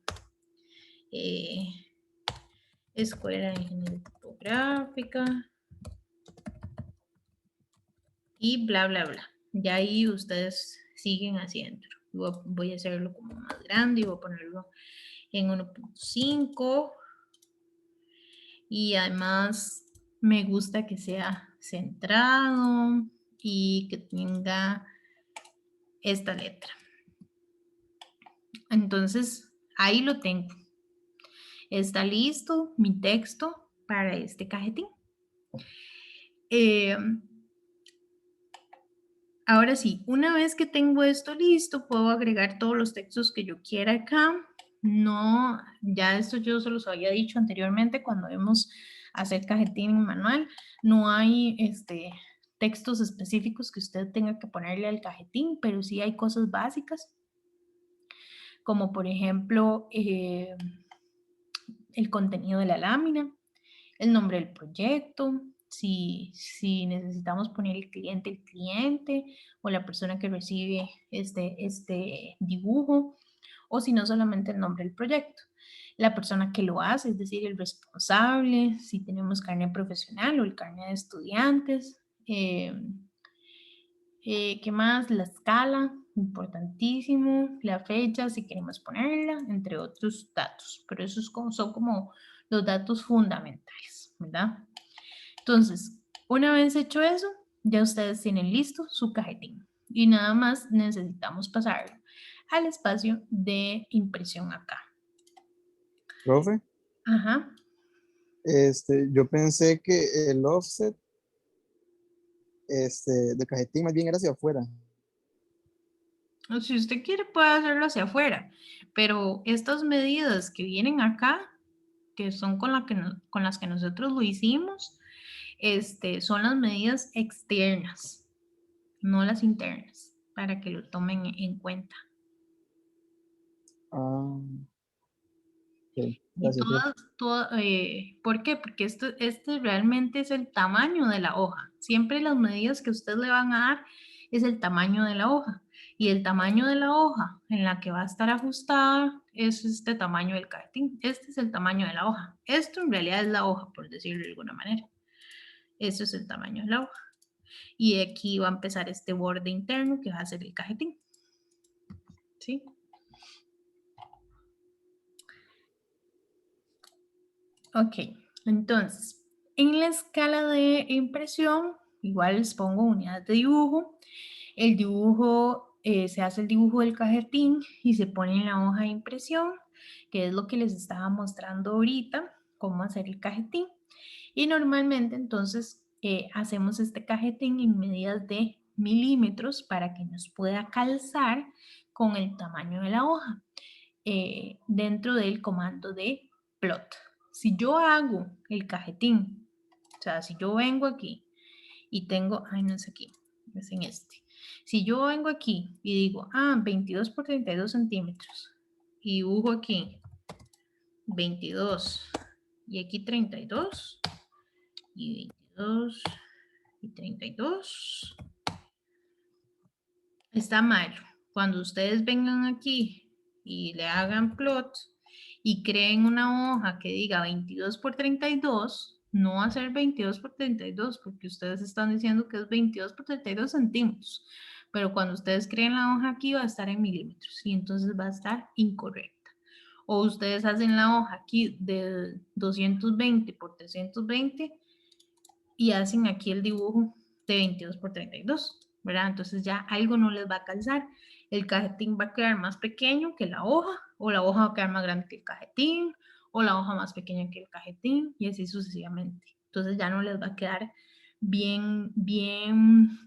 Escuela de Ingeniería Topográfica. Y bla, bla, bla. Ya ahí ustedes siguen haciendo. Voy a hacerlo como más grande y voy a ponerlo en 1.5. Y además me gusta que sea centrado y que tenga esta letra. Entonces, ahí lo tengo. Está listo mi texto para este cajetín. Ahora sí, una vez que tengo esto listo, puedo agregar todos los textos que yo quiera acá. No, ya esto yo se los había dicho anteriormente cuando vemos hacer cajetín manual. No hay textos específicos que usted tenga que ponerle al cajetín, pero sí hay cosas básicas, como por ejemplo el contenido de la lámina, el nombre del proyecto, si necesitamos poner el cliente o la persona que recibe este dibujo, o si no, solamente el nombre del proyecto. La persona que lo hace, es decir, el responsable, si tenemos carnet profesional o el carnet de estudiantes. ¿Qué más? La escala, importantísimo, la fecha, si queremos ponerla, entre otros datos. Pero esos son como los datos fundamentales, ¿verdad? Entonces, una vez hecho eso, ya ustedes tienen listo su cajetín. Y nada más necesitamos pasarlo al espacio de impresión acá. Profe, Ajá. yo pensé que el offset de cajetín más bien era hacia afuera. O si usted quiere puede hacerlo hacia afuera, pero estas medidas que vienen acá, que son con las que nosotros lo hicimos, son las medidas externas, no las internas, para que lo tomen en cuenta. Ah, ok, Y gracias, profe. ¿por qué? Porque este realmente es el tamaño de la hoja. Siempre las medidas que usted le van a dar es el tamaño de la hoja. Y el tamaño de la hoja en la que va a estar ajustada es este tamaño del cajetín. Este es el tamaño de la hoja. Esto en realidad es la hoja, por decirlo de alguna manera. Este es el tamaño de la hoja. Y aquí va a empezar este borde interno que va a ser el cajetín. ¿Sí? Ok, entonces, en la escala de impresión, igual les pongo unidades de dibujo. El dibujo, se hace el dibujo del cajetín y se pone en la hoja de impresión, que es lo que les estaba mostrando ahorita, cómo hacer el cajetín. Y normalmente, entonces, hacemos este cajetín en medidas de milímetros para que nos pueda calzar con el tamaño de la hoja dentro del comando de plot. Si yo hago el cajetín, o sea, si yo vengo aquí y tengo, ay, no es aquí, es en este. Si yo vengo aquí y digo, 22 por 32 centímetros y dibujo aquí 22 y aquí 32 y 22 y 32, está mal. Cuando ustedes vengan aquí y le hagan plot y creen una hoja que diga 22 por 32, no va a ser 22 por 32 porque ustedes están diciendo que es 22 por 32 centímetros. Pero cuando ustedes creen la hoja aquí va a estar en milímetros y entonces va a estar incorrecta. O ustedes hacen la hoja aquí de 220 por 320 y hacen aquí el dibujo de 22 por 32, ¿verdad? Entonces ya algo no les va a calzar. El cajetín va a quedar más pequeño que la hoja, o la hoja va a quedar más grande que el cajetín, o la hoja más pequeña que el cajetín, y así sucesivamente. Entonces ya no les va a quedar bien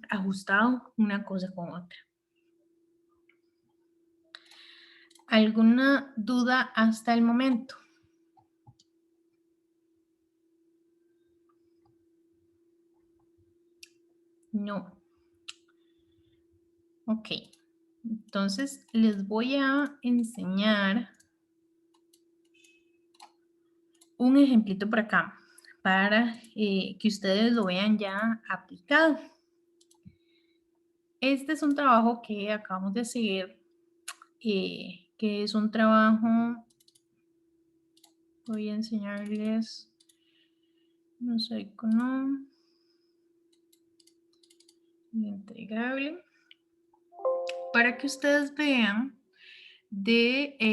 ajustado una cosa con otra. ¿Alguna duda hasta el momento? No. Ok. Entonces les voy a enseñar un ejemplito por acá para que ustedes lo vean ya aplicado. Este es un trabajo que acabamos de hacer, que es un trabajo, voy a enseñarles, no sé, icono entregable, para que ustedes vean de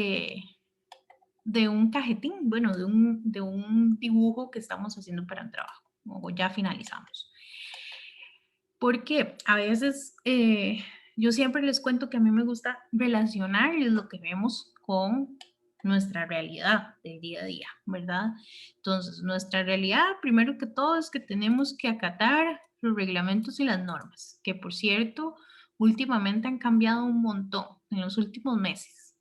un cajetín, bueno, de un dibujo que estamos haciendo para un trabajo, o ya finalizamos. Porque a veces yo siempre les cuento que a mí me gusta relacionar lo que vemos con nuestra realidad del día a día, ¿verdad? Entonces, nuestra realidad, primero que todo, es que tenemos que acatar los reglamentos y las normas, que por cierto, últimamente han cambiado un montón en los últimos meses.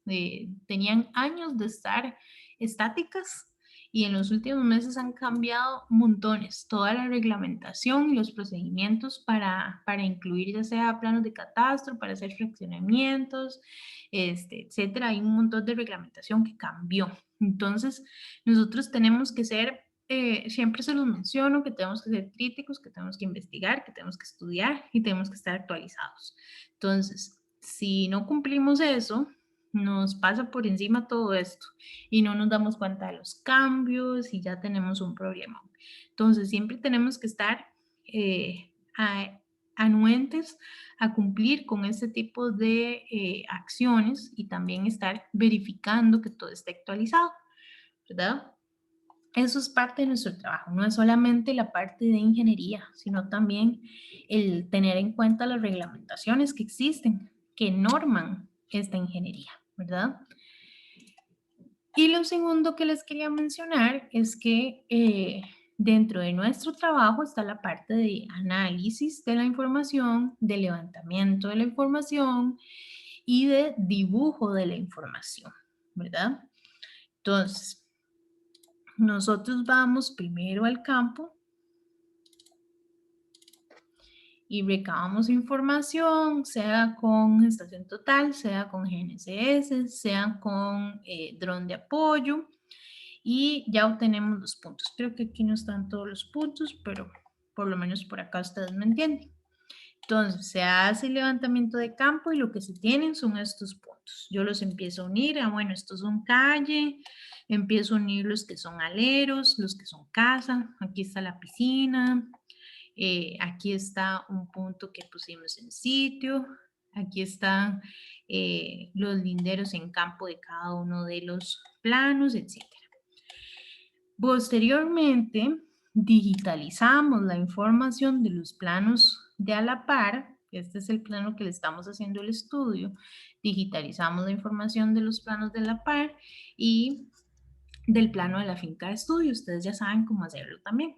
Tenían años de estar estáticas y en los últimos meses han cambiado montones toda la reglamentación y los procedimientos para incluir ya sea planos de catastro, para hacer fraccionamientos, etcétera. Hay un montón de reglamentación que cambió. Entonces, nosotros tenemos que ser, siempre se los menciono, que tenemos que ser críticos, que tenemos que investigar, que tenemos que estudiar y tenemos que estar actualizados. Entonces, si no cumplimos eso, nos pasa por encima todo esto y no nos damos cuenta de los cambios y ya tenemos un problema. Entonces, siempre tenemos que estar anuentes a cumplir con este tipo de acciones y también estar verificando que todo esté actualizado, ¿verdad? Eso es parte de nuestro trabajo, no es solamente la parte de ingeniería, sino también el tener en cuenta las reglamentaciones que existen, que norman esta ingeniería, ¿verdad? Y lo segundo que les quería mencionar es que dentro de nuestro trabajo está la parte de análisis de la información, de levantamiento de la información y de dibujo de la información, ¿verdad? Entonces, nosotros vamos primero al campo y recabamos información, sea con estación total, sea con GNSS, sea con dron de apoyo, y ya obtenemos los puntos. Creo que aquí no están todos los puntos, pero por lo menos por acá ustedes me entienden. Entonces, se hace el levantamiento de campo y lo que se tienen son estos puntos. Yo los empiezo a unir, bueno, estos son calle, empiezo a unir los que son aleros, los que son casa, aquí está la piscina, aquí está un punto que pusimos en sitio, aquí están los linderos en campo de cada uno de los planos, etc. Posteriormente, digitalizamos la información de los planos de a la par. Este es el plano que le estamos haciendo el estudio. Digitalizamos la información de los planos de la par y del plano de la finca de estudio. Ustedes ya saben cómo hacerlo también.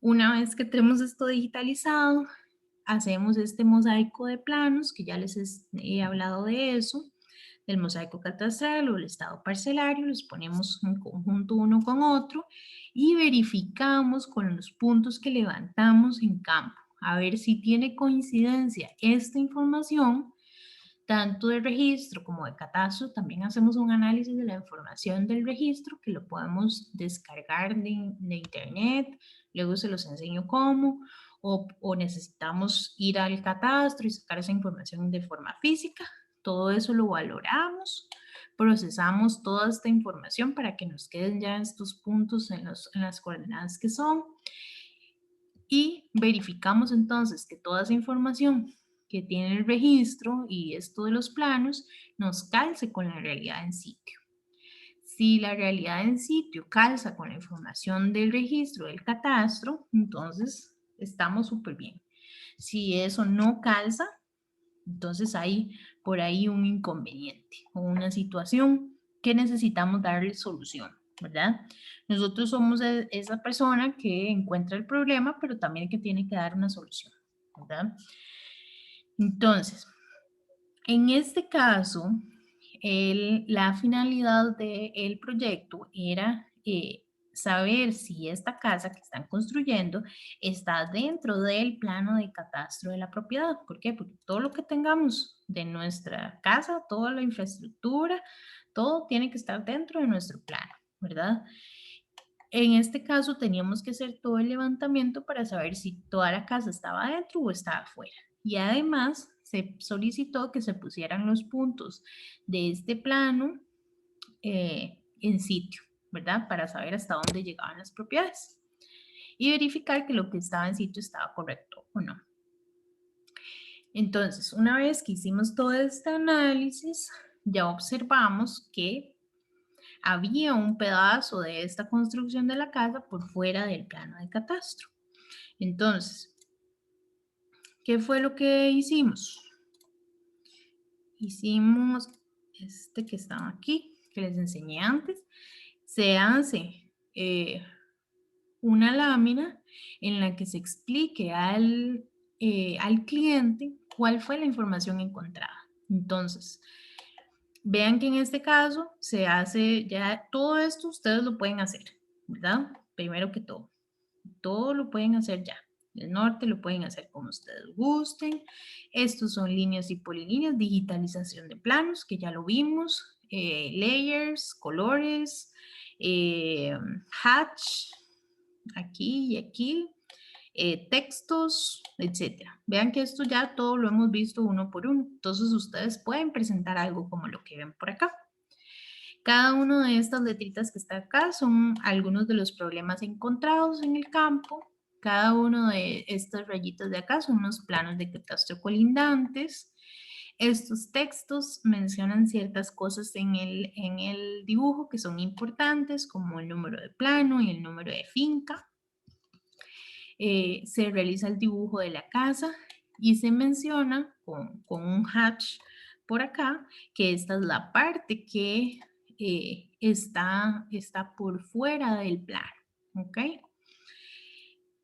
Una vez que tenemos esto digitalizado, hacemos este mosaico de planos, que ya les he hablado de eso, del mosaico catastral o el estado parcelario, los ponemos en conjunto uno con otro y verificamos con los puntos que levantamos en campo, a ver si tiene coincidencia esta información, tanto de registro como de catastro. También hacemos un análisis de la información del registro que lo podemos descargar de internet, luego se los enseño cómo, o necesitamos ir al catastro y sacar esa información de forma física. Todo eso lo valoramos, procesamos toda esta información para que nos queden ya estos puntos en las coordenadas que son y verificamos entonces que toda esa información que tiene el registro y esto de los planos nos calce con la realidad en sitio. Si la realidad en sitio calza con la información del registro del catastro, entonces estamos súper bien. Si eso no calza, entonces hay por ahí un inconveniente o una situación que necesitamos darle solución, ¿verdad? Nosotros somos esa persona que encuentra el problema, pero también que tiene que dar una solución, ¿verdad? Entonces, en este caso, la finalidad del proyecto era saber si esta casa que están construyendo está dentro del plano de catastro de la propiedad. ¿Por qué? Porque todo lo que tengamos de nuestra casa, toda la infraestructura, todo tiene que estar dentro de nuestro plano, ¿verdad? En este caso teníamos que hacer todo el levantamiento para saber si toda la casa estaba dentro o estaba afuera. Y además se solicitó que se pusieran los puntos de este plano en sitio, ¿verdad? Para saber hasta dónde llegaban las propiedades y verificar que lo que estaba en sitio estaba correcto o no. Entonces, una vez que hicimos todo este análisis, ya observamos que había un pedazo de esta construcción de la casa por fuera del plano de catastro. Entonces, ¿qué fue lo que hicimos? Hicimos este que estaba aquí, que les enseñé antes. Se hace una lámina en la que se explique al cliente cuál fue la información encontrada. Entonces, vean que en este caso se hace ya todo esto, ustedes lo pueden hacer, ¿verdad? Primero que todo lo pueden hacer ya. El norte lo pueden hacer como ustedes gusten. Estos son líneas y polilíneas, digitalización de planos, que ya lo vimos, layers, colores, hatch, aquí y aquí, textos, etcétera. Vean que esto ya todo lo hemos visto uno por uno. Entonces ustedes pueden presentar algo como lo que ven por acá. Cada una de estas letritas que está acá son algunos de los problemas encontrados en el campo. Cada uno de estas rayitas de acá son los planos de catastro colindantes. Estos textos mencionan ciertas cosas en el dibujo que son importantes, como el número de plano y el número de finca. Se realiza el dibujo de la casa y se menciona con un hatch por acá que esta es la parte que está por fuera del plano, ¿ok?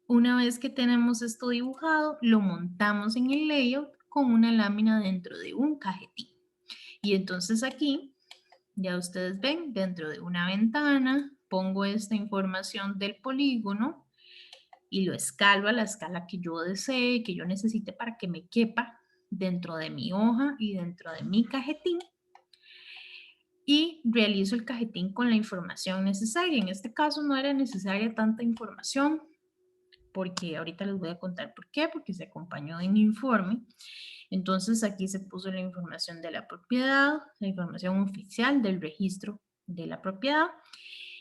Una vez que tenemos esto dibujado, lo montamos en el layout con una lámina dentro de un cajetín. Y entonces aquí, ya ustedes ven, dentro de una ventana, pongo esta información del polígono y lo escalo a la escala que yo desee, que yo necesite para que me quepa dentro de mi hoja y dentro de mi cajetín. Y realizo el cajetín con la información necesaria. En este caso no era necesaria tanta información, porque ahorita les voy a contar por qué, porque se acompañó de un informe. Entonces aquí se puso la información de la propiedad, la información oficial del registro de la propiedad,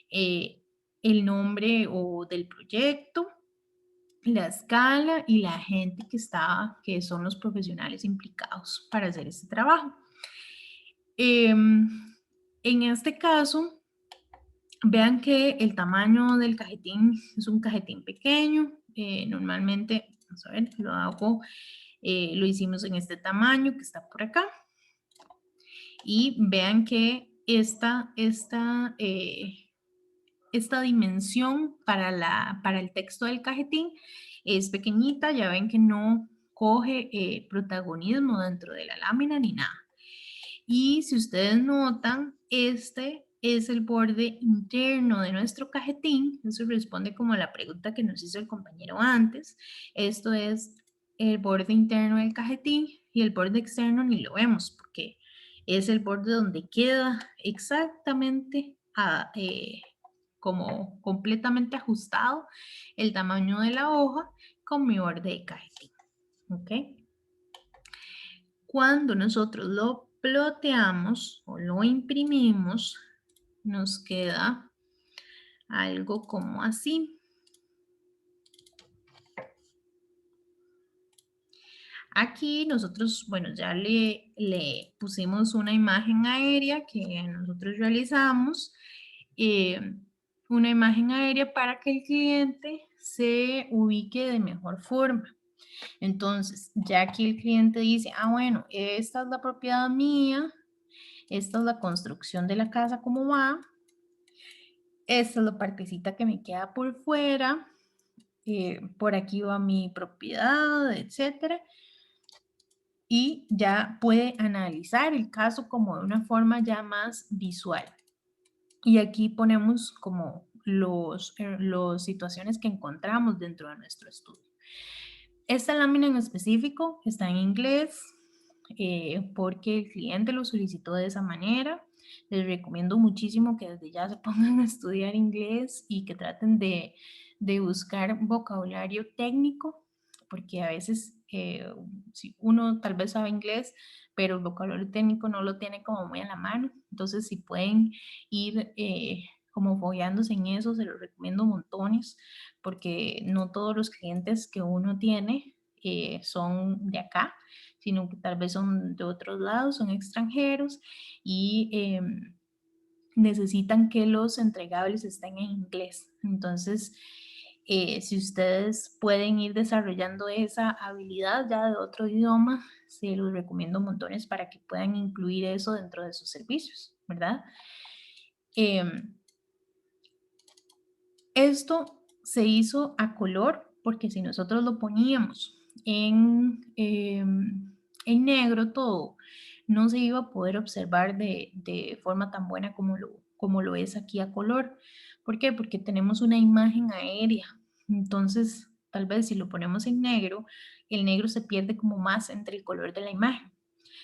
el nombre o del proyecto, la escala y la gente que son los profesionales implicados para hacer este trabajo. En este caso, vean que el tamaño del cajetín es un cajetín pequeño. Normalmente, vamos a ver, lo hicimos en este tamaño que está por acá. Y vean que esta dimensión para el texto del cajetín es pequeñita. Ya ven que no coge protagonismo dentro de la lámina ni nada. Y si ustedes notan, este es el borde interno de nuestro cajetín. Eso responde como a la pregunta que nos hizo el compañero antes. Esto es el borde interno del cajetín y el borde externo ni lo vemos porque es el borde donde queda exactamente como completamente ajustado el tamaño de la hoja con mi borde de cajetín. ¿Ok? Cuando nosotros lo ploteamos o lo imprimimos, nos queda algo como así. Aquí nosotros, bueno, ya le pusimos una imagen aérea que nosotros realizamos, una imagen aérea para que el cliente se ubique de mejor forma. Entonces, ya aquí el cliente dice, bueno, esta es la propiedad mía, esta es la construcción de la casa, cómo va, esta es la partecita que me queda por fuera, por aquí va mi propiedad, etcétera. Y ya puede analizar el caso como de una forma ya más visual. Y aquí ponemos como las situaciones que encontramos dentro de nuestro estudio. Esta lámina en específico está en inglés porque el cliente lo solicitó de esa manera. Les recomiendo muchísimo que desde ya se pongan a estudiar inglés y que traten de buscar vocabulario técnico, porque a veces si uno tal vez sabe inglés, pero el vocabulario técnico no lo tiene como muy a la mano. Entonces, si pueden ir como fogueándose en eso, se lo recomiendo montones, porque no todos los clientes que uno tiene son de acá, sino que tal vez son de otros lados, son extranjeros y necesitan que los entregables estén en inglés. Entonces, Si ustedes pueden ir desarrollando esa habilidad ya de otro idioma, se los recomiendo montones para que puedan incluir eso dentro de sus servicios, ¿verdad? Esto se hizo a color porque si nosotros lo poníamos en negro todo, no se iba a poder observar de forma tan buena como lo es aquí a color. ¿Por qué? Porque tenemos una imagen aérea. Entonces, tal vez si lo ponemos en negro, el negro se pierde como más entre el color de la imagen.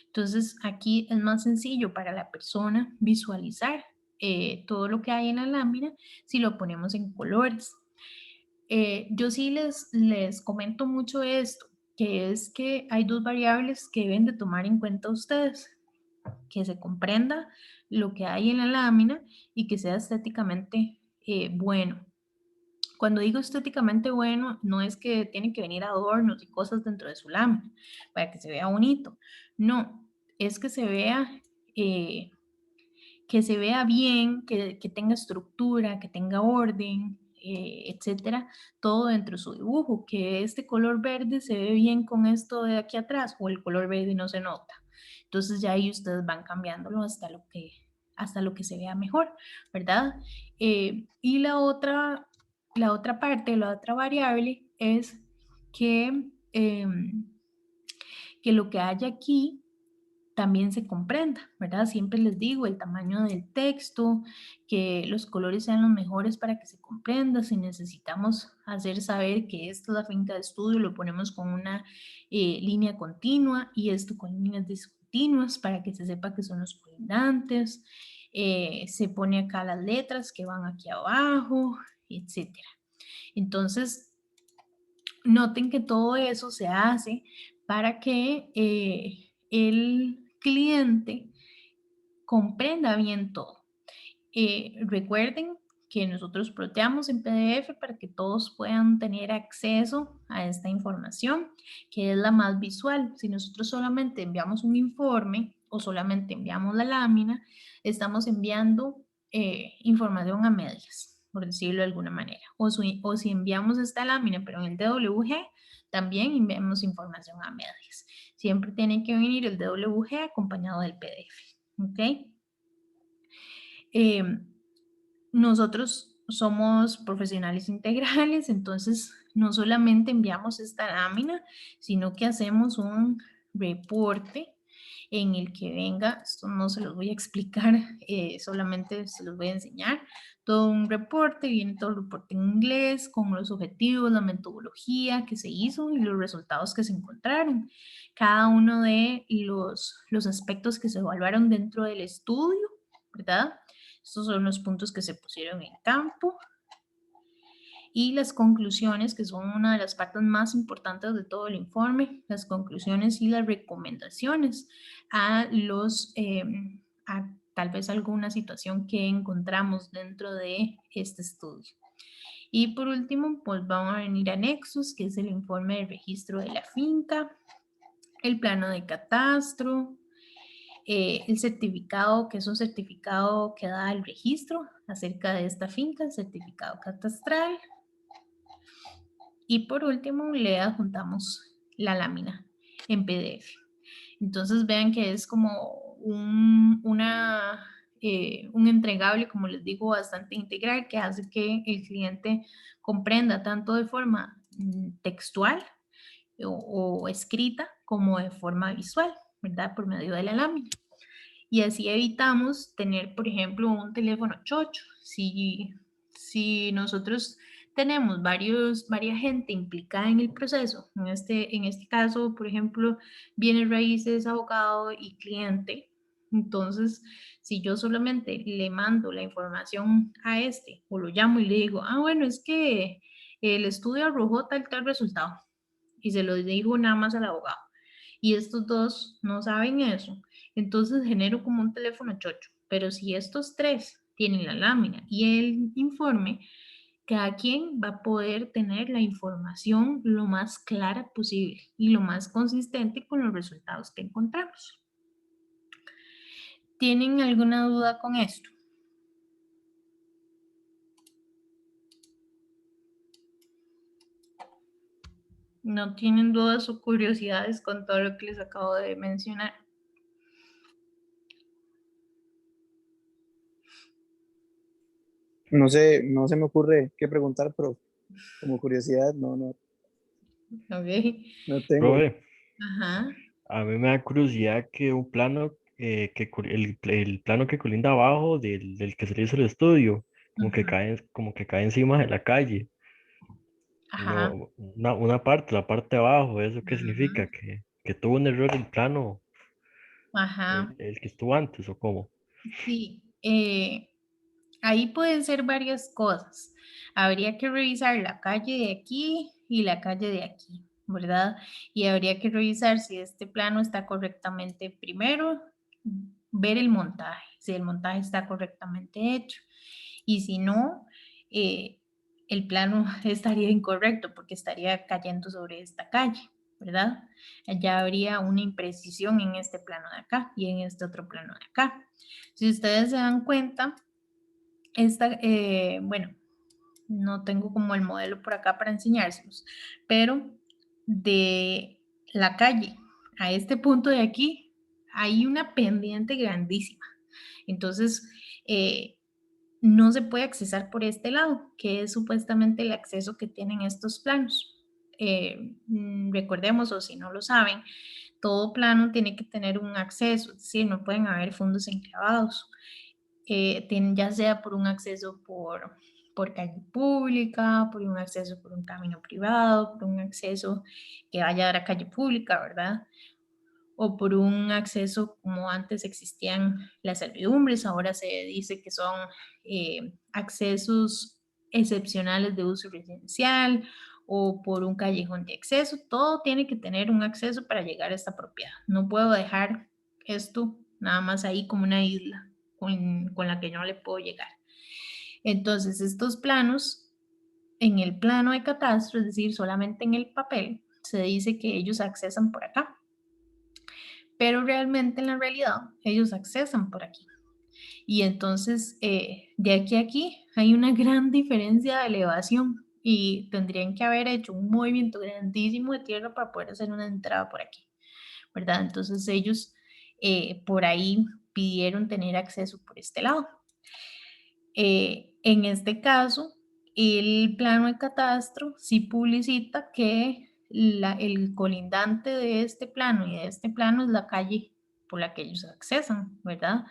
Entonces, aquí es más sencillo para la persona visualizar todo lo que hay en la lámina si lo ponemos en colores. Yo sí les comento mucho esto, que es que hay dos variables que deben de tomar en cuenta ustedes, que se comprenda lo que hay en la lámina y que sea estéticamente bueno. Cuando digo estéticamente bueno, no es que tienen que venir adornos y cosas dentro de su lámina para que se vea bonito. No, es que se vea bien, que tenga estructura, que tenga orden, etcétera, todo dentro de su dibujo, que este color verde se ve bien con esto de aquí atrás o el color verde no se nota. Entonces ya ahí ustedes van cambiándolo hasta lo que se vea mejor, ¿verdad? Y la otra parte, la otra variable es que lo que haya aquí también se comprenda, ¿verdad? Siempre les digo el tamaño del texto, que los colores sean los mejores para que se comprenda. Si necesitamos hacer saber que esta es la finca de estudio, lo ponemos con una línea continua y esto con líneas discontinuas para que se sepa que son los colindantes. Se pone acá las letras que van aquí abajo, etcétera. Entonces, noten que todo eso se hace para que el cliente comprenda bien todo. Recuerden que nosotros ploteamos en PDF para que todos puedan tener acceso a esta información, que es la más visual. Si nosotros solamente enviamos un informe o solamente enviamos la lámina, estamos enviando información a medias, por decirlo de alguna manera. O si enviamos esta lámina, pero en el DWG, también enviamos información a medias. Siempre tiene que venir el DWG acompañado del PDF. ¿Ok? Nosotros somos profesionales integrales, entonces no solamente enviamos esta lámina, sino que hacemos un reporte en el que venga, esto no se los voy a explicar, solamente se los voy a enseñar, todo un reporte, viene todo el reporte en inglés, con los objetivos, la metodología que se hizo y los resultados que se encontraron. Cada uno de los aspectos que se evaluaron dentro del estudio, ¿verdad? Estos son los puntos que se pusieron en campo. Y las conclusiones, que son una de las partes más importantes de todo el informe, las conclusiones y las recomendaciones a tal vez alguna situación que encontramos dentro de este estudio. Y por último, pues vamos a venir a anexos, que es el informe de registro de la finca, el plano de catastro, el certificado, que es un certificado que da el registro acerca de esta finca, el certificado catastral. Y por último, le adjuntamos la lámina en PDF. Entonces vean que es como un entregable, como les digo, bastante integral, que hace que el cliente comprenda tanto de forma textual o escrita como de forma visual, ¿verdad? Por medio de la lámina. Y así evitamos tener, por ejemplo, un teléfono chocho. Si nosotros tenemos varias gente implicada en el proceso, en este caso, por ejemplo, bienes raíces, abogado y cliente, entonces, si yo solamente le mando la información a o lo llamo y le digo, bueno, es que el estudio arrojó tal resultado, y se lo digo nada más al abogado, y estos dos no saben eso, entonces genero como un teléfono chocho. Pero si estos tres tienen la lámina y el informe, cada quien va a poder tener la información lo más clara posible y lo más consistente con los resultados que encontramos. ¿Tienen alguna duda con esto? ¿No tienen dudas o curiosidades con todo lo que les acabo de mencionar? No sé, no se me ocurre qué preguntar, pero como curiosidad, Ok. no tengo. Profe, Ajá. a mí me da curiosidad que un plano, el plano que colinda abajo del que se le hizo el estudio, Ujú. como que cae encima de la calle. Ajá. No, una parte, la parte de abajo, ¿eso qué Ujú. significa? Que tuvo un error el plano, Ajá. el que estuvo antes, ¿o cómo? Sí. Ahí pueden ser varias cosas. Habría que revisar la calle de aquí y la calle de aquí, ¿verdad? Y habría que revisar si este plano está correctamente primero, ver el montaje, si el montaje está correctamente hecho. Y si no, eh, el plano estaría incorrecto porque estaría cayendo sobre esta calle, ¿verdad? Ya habría una imprecisión en este plano de acá y en este otro plano de acá. Si ustedes se dan cuenta, bueno, no tengo como el modelo por acá para enseñárselos, pero de la calle a este punto de aquí hay una pendiente grandísima. Entonces, no se puede accesar por este lado, que es supuestamente el acceso que tienen estos planos. Recordemos, o si no lo saben, todo plano tiene que tener un acceso, es decir, no pueden haber fondos enclavados. Ya sea por un acceso por calle pública, por un acceso por un camino privado, por un acceso que vaya a la calle pública, ¿verdad? O por un acceso como antes existían las servidumbres, ahora se dice que son accesos excepcionales de uso residencial o por un callejón de acceso. Todo tiene que tener un acceso para llegar a esta propiedad. No puedo dejar esto nada más ahí como una isla con la que no le puedo llegar. Entonces, estos planos, en el plano de catastro, es decir, solamente en el papel, se dice que ellos accesan por acá, pero realmente en la realidad ellos accesan por aquí. Y entonces, de aquí a aquí hay una gran diferencia de elevación y tendrían que haber hecho un movimiento grandísimo de tierra para poder hacer una entrada por aquí, ¿verdad? Entonces ellos por ahí pidieron tener acceso por este lado. En este caso, el plano de catastro sí publicita que el colindante de este plano y de este plano es la calle por la que ellos accesan, ¿verdad?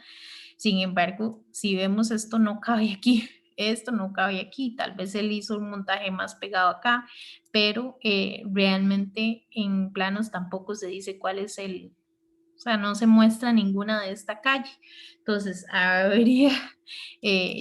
Sin embargo, si vemos esto no cabe aquí, esto no cabe aquí, tal vez él hizo un montaje más pegado acá, pero realmente en planos tampoco se dice cuál es o sea, no se muestra ninguna de esta calle. Entonces,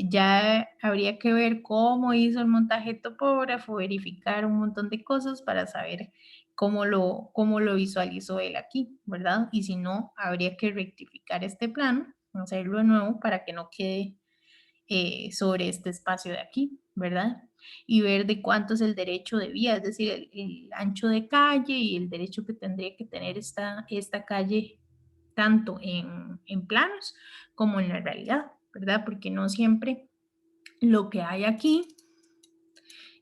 ya habría que ver cómo hizo el montaje topógrafo, verificar un montón de cosas para saber cómo lo visualizó él aquí, ¿verdad? Y si no, habría que rectificar este plano, hacerlo de nuevo para que no quede sobre este espacio de aquí, ¿verdad? Y ver de cuánto es el derecho de vía, es decir, el ancho de calle y el derecho que tendría que tener esta calle tanto en planos como en la realidad, ¿verdad? Porque no siempre lo que hay aquí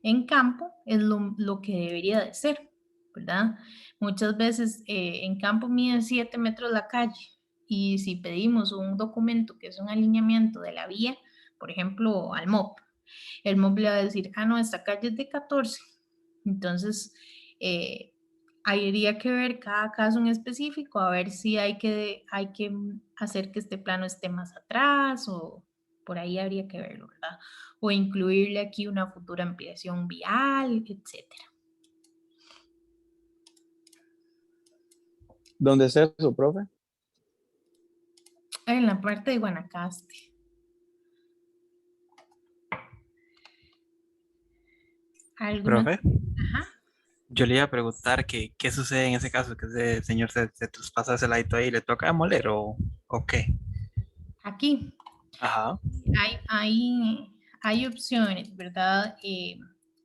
en campo es lo que debería de ser, ¿verdad? Muchas veces en campo mide 7 metros la calle y si pedimos un documento que es un alineamiento de la vía, por ejemplo, al MOP, el MOP le va a decir, ah, no, esta calle es de 14. Entonces, habría que ver cada caso en específico, a ver si hay que hacer que este plano esté más atrás o por ahí habría que verlo, ¿verdad? O incluirle aquí una futura ampliación vial, etcétera. ¿Dónde es eso, profe? En la parte de Guanacaste. ¿Alguna? Profe, Ajá. yo le iba a preguntar que qué sucede en ese caso, que ese señor se traspasa ese ladito ahí y le toca demoler o qué. Aquí Ajá. hay opciones, ¿verdad?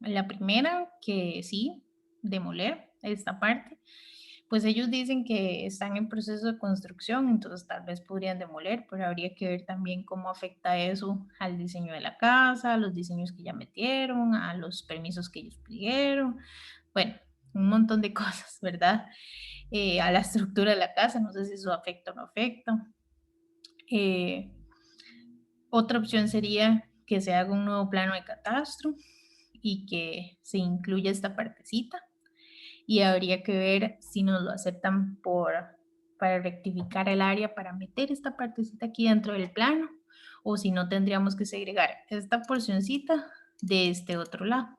La primera, que sí, demoler esta parte, pues ellos dicen que están en proceso de construcción, entonces tal vez podrían demoler, pero habría que ver también cómo afecta eso al diseño de la casa, a los diseños que ya metieron, a los permisos que ellos pidieron. Bueno, un montón de cosas, ¿verdad? A la estructura de la casa, no sé si eso afecta o no afecta. Otra opción sería que se haga un nuevo plano de catastro y que se incluya esta partecita. Y habría que ver si nos lo aceptan para rectificar el área, para meter esta partecita aquí dentro del plano, o si no tendríamos que segregar esta porcioncita de este otro lado.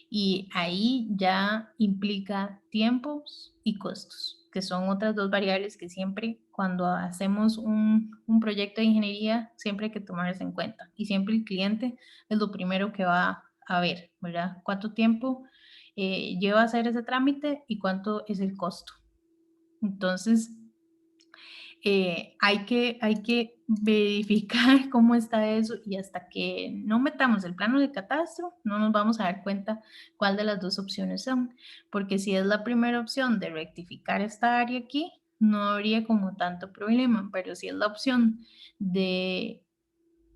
Y ahí ya implica tiempos y costos, que son otras dos variables que siempre cuando hacemos un proyecto de ingeniería, siempre hay que tomarlas en cuenta. Y siempre el cliente es lo primero que va a ver, ¿verdad? ¿Cuánto tiempo lleva a hacer ese trámite y cuánto es el costo? Entonces, hay que verificar cómo está eso y hasta que no metamos el plano de catastro, no nos vamos a dar cuenta cuál de las dos opciones son, porque si es la primera opción de rectificar esta área aquí, no habría como tanto problema, pero si es la opción de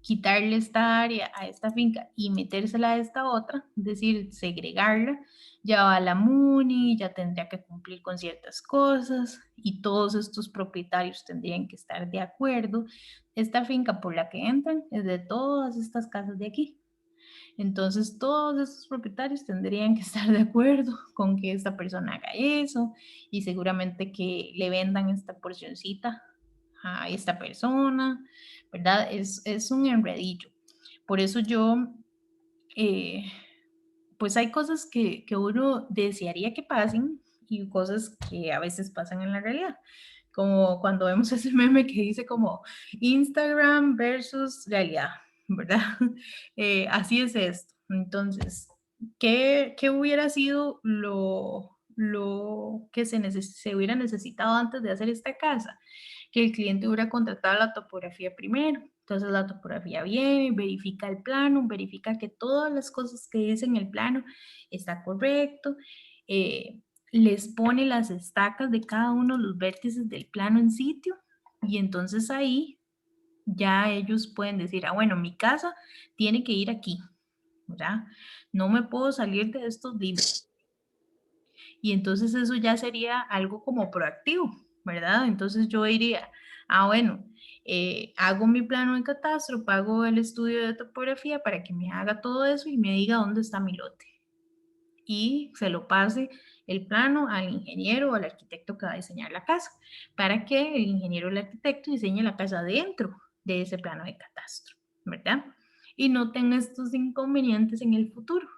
quitarle esta área a esta finca y metérsela a esta otra, es decir, segregarla, ya va a la MUNI, ya tendría que cumplir con ciertas cosas y todos estos propietarios tendrían que estar de acuerdo. Esta finca por la que entran es de todas estas casas de aquí. Entonces todos estos propietarios tendrían que estar de acuerdo con que esta persona haga eso y seguramente que le vendan esta porcioncita a esta persona, ¿verdad? Es un enredillo. Por eso yo, pues hay cosas que uno desearía que pasen y cosas que a veces pasan en la realidad. Como cuando vemos ese meme que dice como Instagram versus realidad, ¿verdad? Así es esto. Entonces, ¿qué hubiera sido lo que se hubiera necesitado antes de hacer esta casa? Que el cliente hubiera contratado la topografía primero. Entonces la topografía viene, verifica el plano, verifica que todas las cosas que dice en el plano está correcto, les pone las estacas de cada uno de los vértices del plano en sitio y entonces ahí ya ellos pueden decir, ah, bueno, mi casa tiene que ir aquí, ¿verdad? No me puedo salir de estos límites. Y entonces eso ya sería algo como proactivo, ¿verdad? Entonces yo diría, ah, bueno, hago mi plano de catastro, pago el estudio de topografía para que me haga todo eso y me diga dónde está mi lote. Y se lo pase el plano al ingeniero o al arquitecto que va a diseñar la casa, para que el ingeniero o el arquitecto diseñe la casa dentro de ese plano de catastro, ¿verdad? Y no tenga estos inconvenientes en el futuro.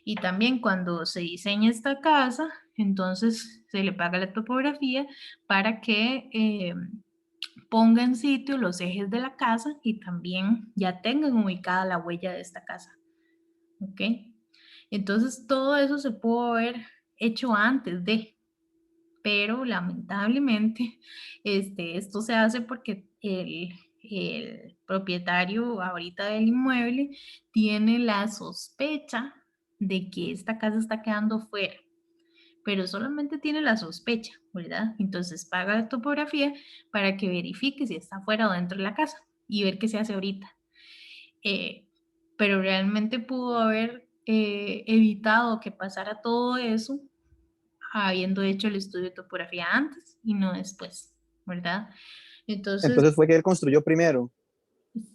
Y también cuando se diseña esta casa, entonces se le paga la topografía para que ponga en sitio los ejes de la casa y también ya tengan ubicada la huella de esta casa. ¿Ok? Entonces todo eso se pudo haber hecho antes de, pero lamentablemente esto se hace porque el propietario ahorita del inmueble tiene la sospecha de que esta casa está quedando fuera, pero solamente tiene la sospecha, ¿verdad? Entonces paga la topografía para que verifique si está fuera o dentro de la casa y ver qué se hace ahorita. Pero realmente pudo haber evitado que pasara todo eso habiendo hecho el estudio de topografía antes y no después, ¿verdad? Entonces, Entonces fue que él construyó primero.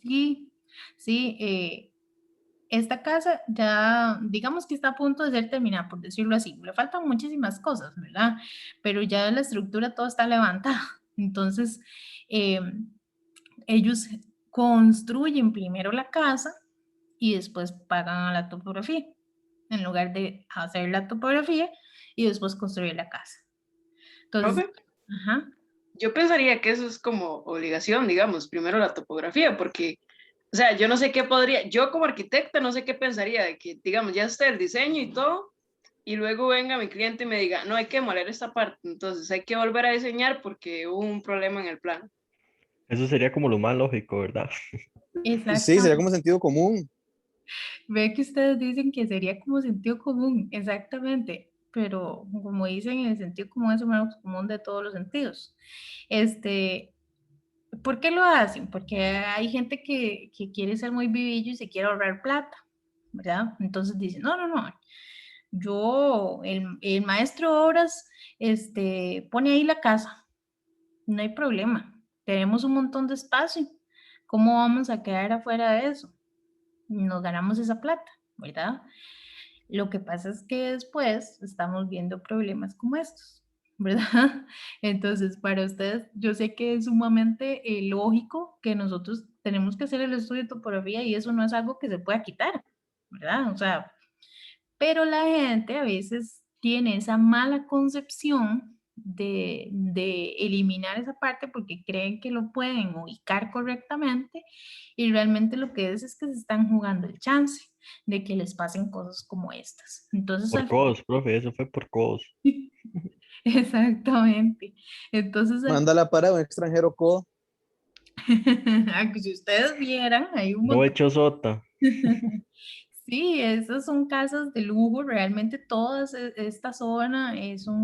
sí, sí, esta casa ya, digamos que está a punto de ser terminada, por decirlo así. Le faltan muchísimas cosas, ¿verdad? Pero ya la estructura todo está levantada. Entonces, ellos construyen primero la casa y después pagan a la topografía, en lugar de hacer la topografía y después construir la casa. Entonces, Profe, ajá. yo pensaría que eso es como obligación, digamos, primero la topografía, porque, o sea, yo no sé qué podría, yo como arquitecta no sé qué pensaría de que, digamos, ya esté el diseño y todo, y luego venga mi cliente y me diga, no, hay que demoler esta parte, entonces hay que volver a diseñar porque hubo un problema en el plano. Eso sería como lo más lógico, ¿verdad? Sí, sería Exactamente. como sentido común. Ve que ustedes dicen que sería como sentido común, exactamente, pero como dicen, el sentido común es el menos común de todos los sentidos. ¿Por qué lo hacen? Porque hay gente que quiere ser muy vivillo y se quiere ahorrar plata, ¿verdad? Entonces dicen, no, no, no, El maestro de obras, pone ahí la casa, no hay problema. Tenemos un montón de espacio. ¿Cómo vamos a quedar afuera de eso? Nos ganamos esa plata, ¿verdad? Lo que pasa es que después estamos viendo problemas como estos, ¿verdad? Entonces, para ustedes, yo sé que es sumamente lógico que nosotros tenemos que hacer el estudio de topografía y eso no es algo que se pueda quitar, ¿verdad? O sea, pero la gente a veces tiene esa mala concepción de eliminar esa parte porque creen que lo pueden ubicar correctamente y realmente lo que es que se están jugando el chance de que les pasen cosas como estas. Entonces, Por al codos, profe, eso fue por codos. exactamente. Entonces, Mándala para un extranjero codo. si ustedes vieran, hay un No montón. hecho sota. Sí, esas son casas de lujo, realmente todas esta zona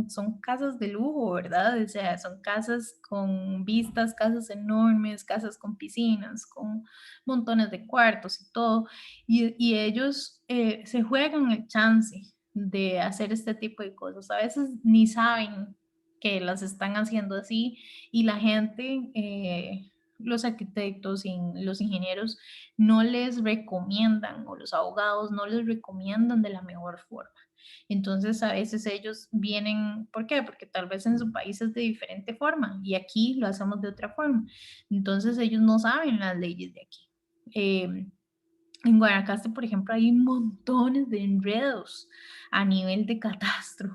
son casas de lujo, ¿verdad? O sea, son casas con vistas, casas enormes, casas con piscinas, con montones de cuartos y todo. Y ellos se juegan el chance de hacer este tipo de cosas. A veces ni saben que las están haciendo así y la gente, los arquitectos y los ingenieros, no les recomiendan o los abogados no les recomiendan de la mejor forma. Entonces a veces ellos vienen, ¿por qué? Porque tal vez en su país es de diferente forma y aquí lo hacemos de otra forma. Entonces ellos no saben las leyes de aquí. En Guanacaste, por ejemplo, hay montones de enredos a nivel de catastro.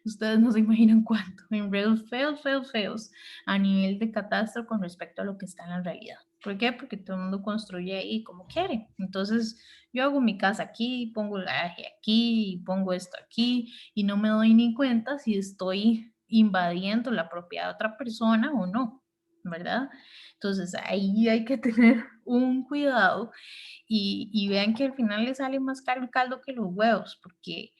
Ustedes no se imaginan cuánto. Enredos feos, feos, feos a nivel de catastro con respecto a lo que está en la realidad. ¿Por qué? Porque todo el mundo construye ahí como quiere. Entonces, yo hago mi casa aquí, pongo el garaje aquí, pongo esto aquí y no me doy ni cuenta si estoy invadiendo la propiedad de otra persona o no, ¿verdad? Entonces, ahí hay que tener un cuidado y vean que al final le sale más caro el caldo que los huevos, porque,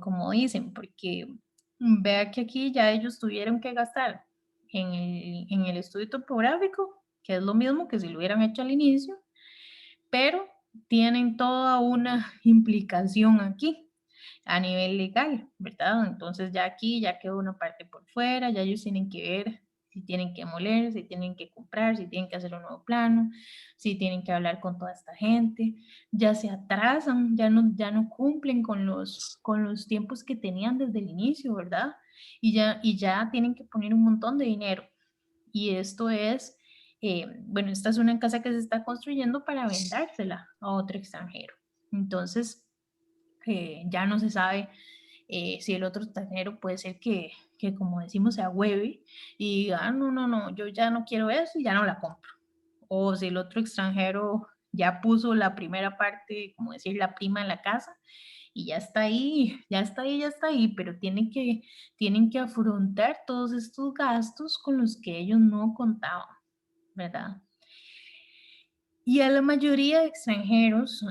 como dicen, porque vea que aquí ya ellos tuvieron que gastar en el estudio topográfico, que es lo mismo que si lo hubieran hecho al inicio, pero tienen toda una implicación aquí a nivel legal, ¿verdad? Entonces ya aquí ya quedó una parte por fuera, ya ellos tienen que ver si tienen que moler, si tienen que comprar, si tienen que hacer un nuevo plano, si tienen que hablar con toda esta gente, ya se atrasan, ya no cumplen con los tiempos que tenían desde el inicio, ¿verdad? Y ya tienen que poner un montón de dinero. Y esto es, bueno, esta es una casa que se está construyendo para vendérsela a otro extranjero. Entonces, ya no se sabe si el otro extranjero puede ser que, como decimos, se ahueve y diga, "Ah, no, no, no, yo ya no quiero eso y ya no la compro". O si el otro extranjero ya puso la primera parte, como decir, la prima en la casa y ya está ahí, ya está ahí, ya está ahí, pero tienen que afrontar todos estos gastos con los que ellos no contaban, ¿verdad? Y a la mayoría de extranjeros,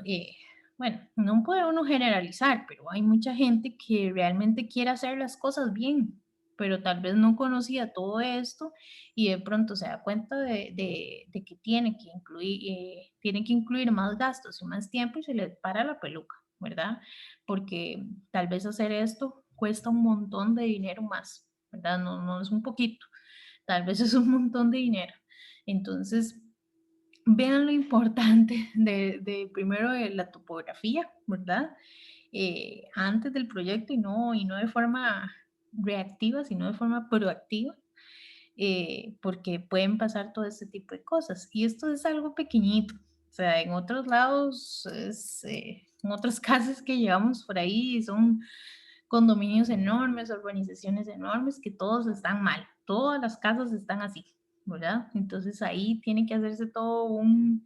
bueno, no puede uno generalizar, pero hay mucha gente que realmente quiere hacer las cosas bien, pero tal vez no conocía todo esto y de pronto se da cuenta de que tiene que incluir más gastos y más tiempo y se le para la peluca, ¿verdad? Porque tal vez hacer esto cuesta un montón de dinero más, ¿verdad? No, no es un poquito, tal vez es un montón de dinero. Entonces, vean lo importante de primero de la topografía, ¿verdad? Antes del proyecto y no de forma reactiva, sino de forma proactiva, porque pueden pasar todo este tipo de cosas. Y esto es algo pequeñito, o sea, en otros lados, en otras casas que llevamos por ahí, son condominios enormes, urbanizaciones enormes, que todos están mal, todas las casas están así, ¿verdad? Entonces ahí tiene que hacerse todo un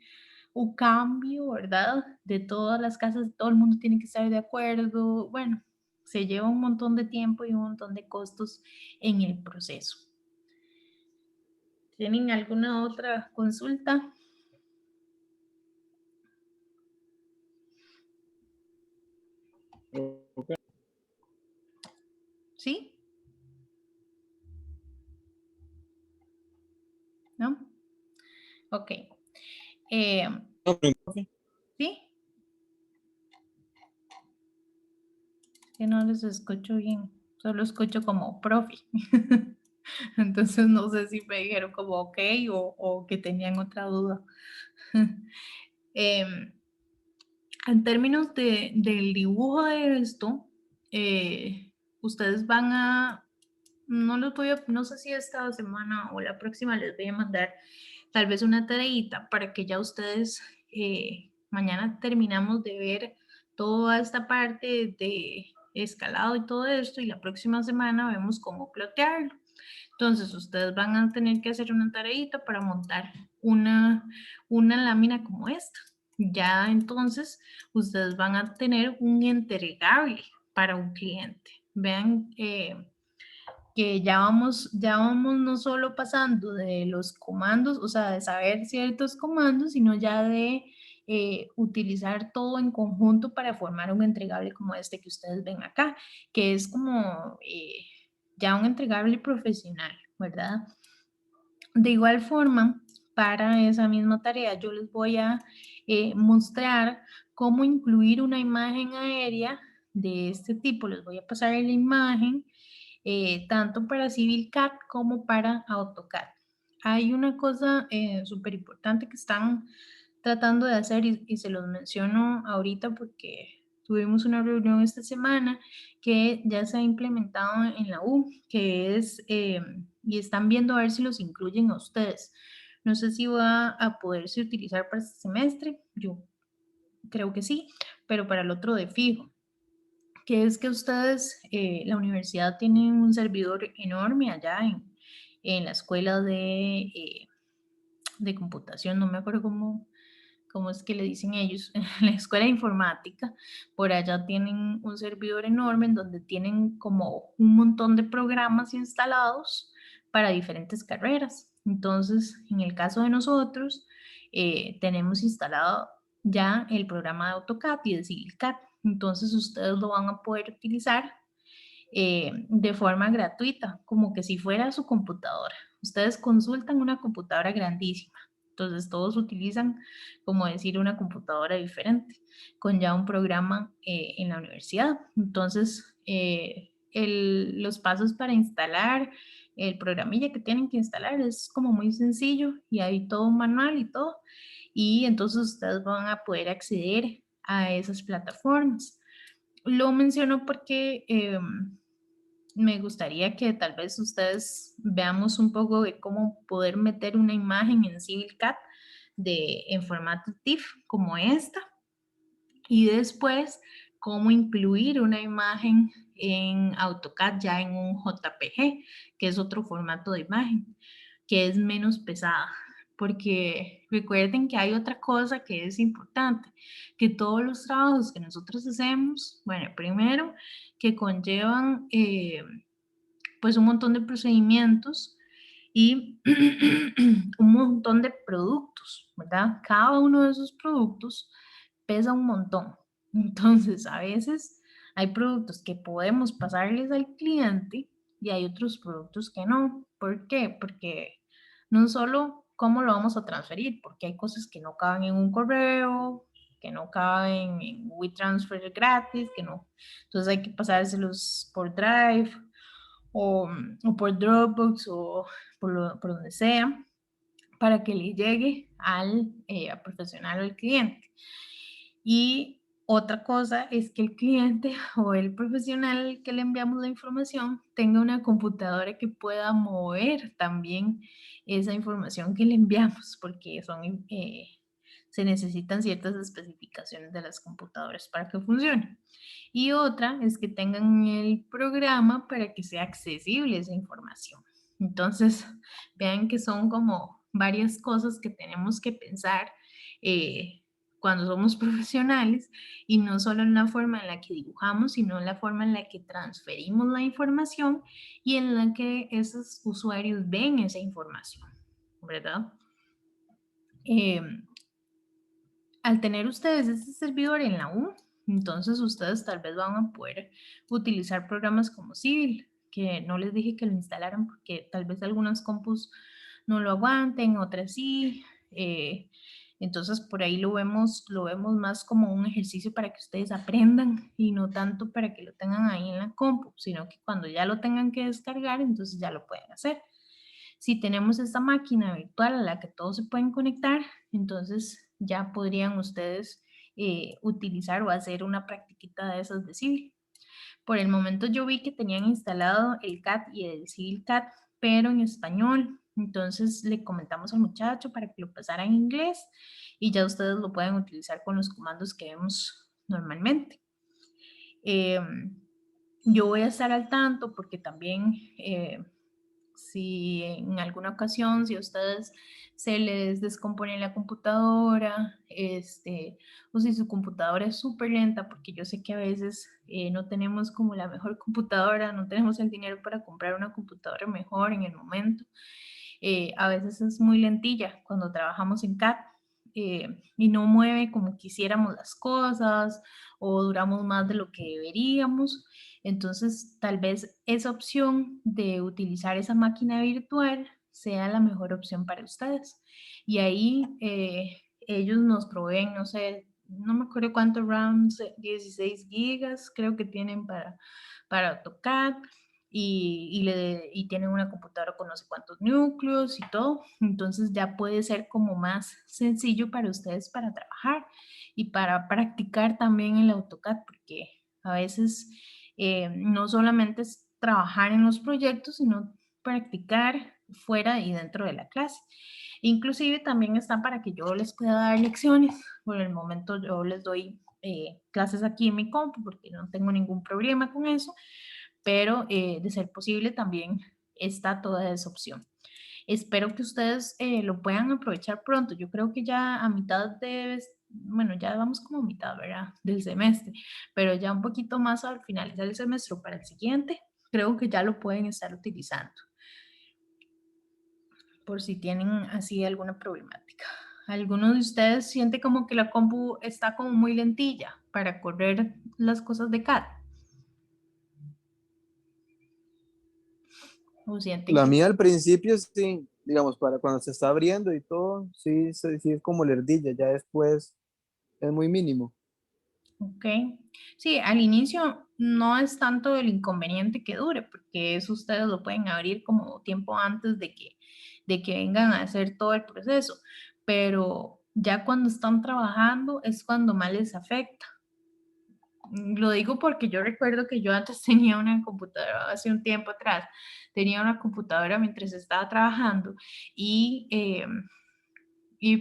cambio, ¿verdad? De todas las casas, todo el mundo tiene que estar de acuerdo, bueno, se lleva un montón de tiempo y un montón de costos en el proceso. ¿Tienen alguna otra consulta? ¿Sí? ¿No? Ok. ¿Sí? Que no les escucho bien, solo escucho como profe. Entonces no sé si me dijeron como ok o que tenían otra duda. Em, en términos del dibujo de esto, ustedes van a, no sé si esta semana o la próxima les voy a mandar tal vez una tareita para que ya ustedes mañana terminamos de ver toda esta parte de escalado y todo esto y la próxima semana vemos cómo plotearlo. Entonces ustedes van a tener que hacer una tareita para montar una lámina como esta. Ya entonces ustedes van a tener un entregable para un cliente. Vean que ya vamos no solo pasando de los comandos, o sea, de saber ciertos comandos, sino ya de utilizar todo en conjunto para formar un entregable como este que ustedes ven acá, que es como ya un entregable profesional, ¿verdad? De igual forma, para esa misma tarea yo les voy a mostrar cómo incluir una imagen aérea de este tipo. Les voy a pasar la imagen tanto para CivilCAD como para AutoCAD. Hay una cosa súper importante que están tratando de hacer y se los menciono ahorita porque tuvimos una reunión esta semana que ya se ha implementado en la U, que es, y están viendo a ver si los incluyen a ustedes. No sé si va a poderse utilizar para este semestre, yo creo que sí, pero para el otro de fijo, que es que ustedes, la universidad tiene un servidor enorme allá en la escuela de computación, no me acuerdo cómo es que le dicen ellos, en la escuela de informática, por allá tienen un servidor enorme en donde tienen como un montón de programas instalados para diferentes carreras. Entonces, en el caso de nosotros, tenemos instalado ya el programa de AutoCAD y de CivilCAD. Entonces, ustedes lo van a poder utilizar de forma gratuita, como que si fuera su computadora. Ustedes consultan una computadora grandísima. Entonces todos utilizan, como decir, una computadora diferente, con ya un programa en la universidad. Entonces, los pasos para instalar el programilla que tienen que instalar es como muy sencillo y hay todo un manual y todo. Y entonces ustedes van a poder acceder a esas plataformas. Lo menciono porque me gustaría que tal vez ustedes veamos un poco de cómo poder meter una imagen en CivilCAD en formato TIFF como esta y después cómo incluir una imagen en AutoCAD ya en un JPG, que es otro formato de imagen, que es menos pesada. Porque recuerden que hay otra cosa que es importante, que todos los trabajos que nosotros hacemos, bueno, primero que conllevan pues un montón de procedimientos y un montón de productos, ¿verdad? Cada uno de esos productos pesa un montón. Entonces, a veces hay productos que podemos pasarles al cliente y hay otros productos que no. ¿Por qué? Porque no solo cómo lo vamos a transferir, porque hay cosas que no caben en un correo, que no caben en WeTransfer gratis, que no. Entonces hay que pasárselos por Drive o por Dropbox o por donde sea para que le llegue al profesional o al cliente. Y otra cosa es que el cliente o el profesional al que le enviamos la información tenga una computadora que pueda mover también esa información que le enviamos, porque se necesitan ciertas especificaciones de las computadoras para que funcione. Y otra es que tengan el programa para que sea accesible esa información. Entonces, vean que son como varias cosas que tenemos que pensar cuando somos profesionales y no solo en la forma en la que dibujamos, sino en la forma en la que transferimos la información y en la que esos usuarios ven esa información, ¿verdad? Al tener ustedes este servidor en la U, entonces ustedes tal vez van a poder utilizar programas como Civil, que no les dije que lo instalaran porque tal vez algunas compus no lo aguanten, otras sí. Entonces por ahí lo vemos más como un ejercicio para que ustedes aprendan y no tanto para que lo tengan ahí en la compu, sino que cuando ya lo tengan que descargar, entonces ya lo pueden hacer. Si tenemos esta máquina virtual a la que todos se pueden conectar, entonces ya podrían ustedes utilizar o hacer una practiquita de esas de civil. Por el momento yo vi que tenían instalado el CAT y el Civil CAT, pero en español. Entonces le comentamos al muchacho para que lo pasara en inglés y ya ustedes lo pueden utilizar con los comandos que vemos normalmente. Yo voy a estar al tanto porque también si en alguna ocasión, si a ustedes se les descompone la computadora, o si su computadora es súper lenta, porque yo sé que a veces no tenemos como la mejor computadora, no tenemos el dinero para comprar una computadora mejor en el momento. A veces es muy lentilla cuando trabajamos en CAD y no mueve como quisiéramos las cosas o duramos más de lo que deberíamos. Entonces, tal vez esa opción de utilizar esa máquina virtual sea la mejor opción para ustedes. Y ahí ellos nos proveen, no sé, no me acuerdo cuánto RAM, 16 gigas creo que tienen para AutoCAD y tienen una computadora con no sé cuántos núcleos y todo. Entonces ya puede ser como más sencillo para ustedes para trabajar y para practicar también el AutoCAD, porque a veces no solamente es trabajar en los proyectos, sino practicar fuera y dentro de la clase. Inclusive también está para que yo les pueda dar lecciones. Por el momento yo les doy clases aquí en mi compu porque no tengo ningún problema con eso, pero de ser posible también está toda esa opción. Espero que ustedes lo puedan aprovechar pronto. Yo creo que ya a mitad bueno, ya vamos como a mitad, ¿verdad? Del semestre, pero ya un poquito más al finalizar el semestre o para el siguiente, creo que ya lo pueden estar utilizando. Por si tienen así alguna problemática. ¿Alguno de ustedes siente como que la compu está como muy lentilla para correr las cosas de CAD? ¿O sienten La que mía al principio sí, digamos, para cuando se está abriendo y todo, sí, sí es como lerdilla, ya después es muy mínimo. Ok, sí, al inicio no es tanto el inconveniente que dure, porque eso ustedes lo pueden abrir como tiempo antes de que vengan a hacer todo el proceso, pero ya cuando están trabajando es cuando más les afecta. Lo digo porque yo recuerdo que yo antes tenía una computadora, hace un tiempo atrás, tenía una computadora mientras estaba trabajando y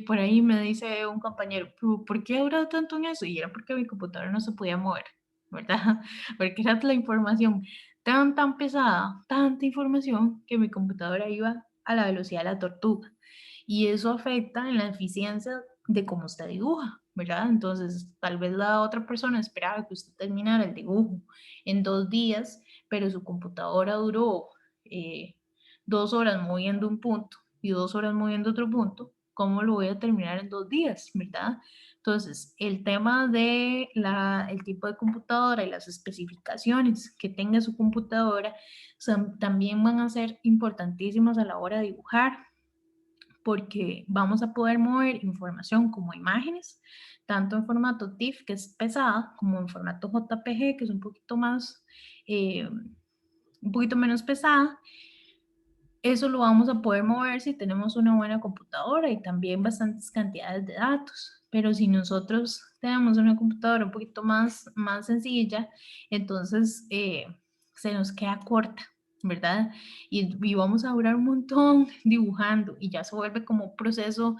por ahí me dice un compañero, ¿por qué ha durado tanto en eso? Y era porque mi computadora no se podía mover, ¿verdad? Porque era la información tan pesada, tanta información, que mi computadora iba a la velocidad de la tortuga. Y eso afecta en la eficiencia de cómo usted dibuja, ¿verdad? Entonces, tal vez la otra persona esperaba que usted terminara el dibujo en 2 días, pero su computadora duró 2 horas moviendo un punto y 2 horas moviendo otro punto. ¿Cómo lo voy a terminar en 2 días, verdad? Entonces, el tema de el tipo de computadora y las especificaciones que tenga su computadora también van a ser importantísimas a la hora de dibujar, porque vamos a poder mover información como imágenes, tanto en formato TIFF, que es pesada, como en formato JPG, que es un poquito menos pesada. Eso lo vamos a poder mover si tenemos una buena computadora y también bastantes cantidades de datos. Pero si nosotros tenemos una computadora un poquito más sencilla, entonces se nos queda corta, ¿verdad? Y vamos a durar un montón dibujando y ya se vuelve como un proceso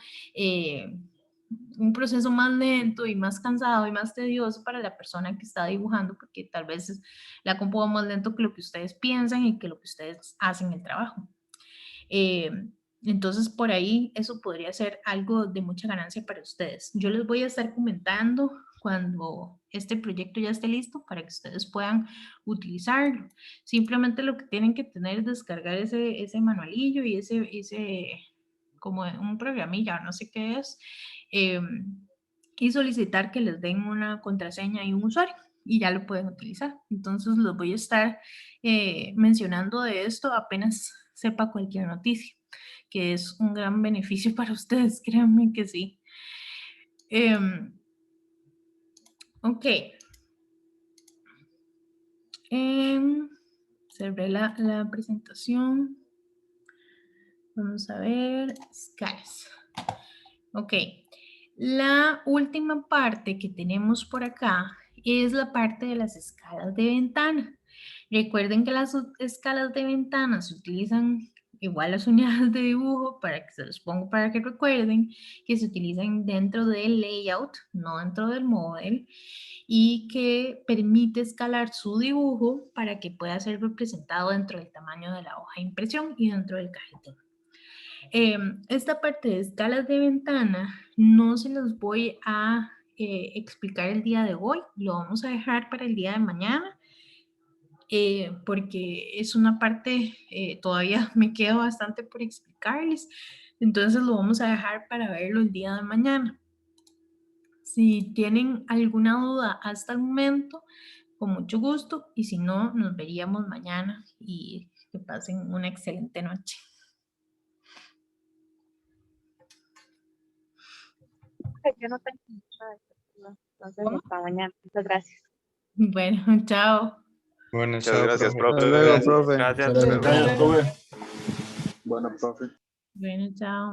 más lento y más cansado y más tedioso para la persona que está dibujando, porque tal vez la compu va más lento que lo que ustedes piensan y que lo que ustedes hacen el trabajo. Entonces, por ahí eso podría ser algo de mucha ganancia para ustedes. Yo les voy a estar comentando cuando este proyecto ya esté listo para que ustedes puedan utilizarlo. Simplemente lo que tienen que tener es descargar ese manualillo y ese como un programilla, no sé qué es, y solicitar que les den una contraseña y un usuario y ya lo pueden utilizar. Entonces los voy a estar mencionando de esto apenas sepa cualquier noticia, que es un gran beneficio para ustedes, créanme que sí. Ok. Cerré la presentación. Vamos a ver, escalas. Ok. La última parte que tenemos por acá es la parte de las escalas de ventana. Recuerden que las escalas de ventana se utilizan igual las unidades de dibujo, para que se los pongo para que recuerden que se utilizan dentro del layout, no dentro del model, y que permite escalar su dibujo para que pueda ser representado dentro del tamaño de la hoja de impresión y dentro del cajetín. Esta parte de escalas de ventana no se los voy a explicar el día de hoy, lo vamos a dejar para el día de mañana, porque es una parte, todavía me queda bastante por explicarles, entonces lo vamos a dejar para verlo el día de mañana. Si tienen alguna duda hasta el momento, con mucho gusto, y si no, nos veríamos mañana y que pasen una excelente noche. Yo no tengo mucho de eso, entonces ¿Cómo? hasta mañana. Muchas gracias. Bueno, chao. Bueno, Muchas chao, gracias, profe. Hasta profe. luego, profe. Gracias, Muchas profe. gracias, profe. Bueno, profe. Bueno, chao.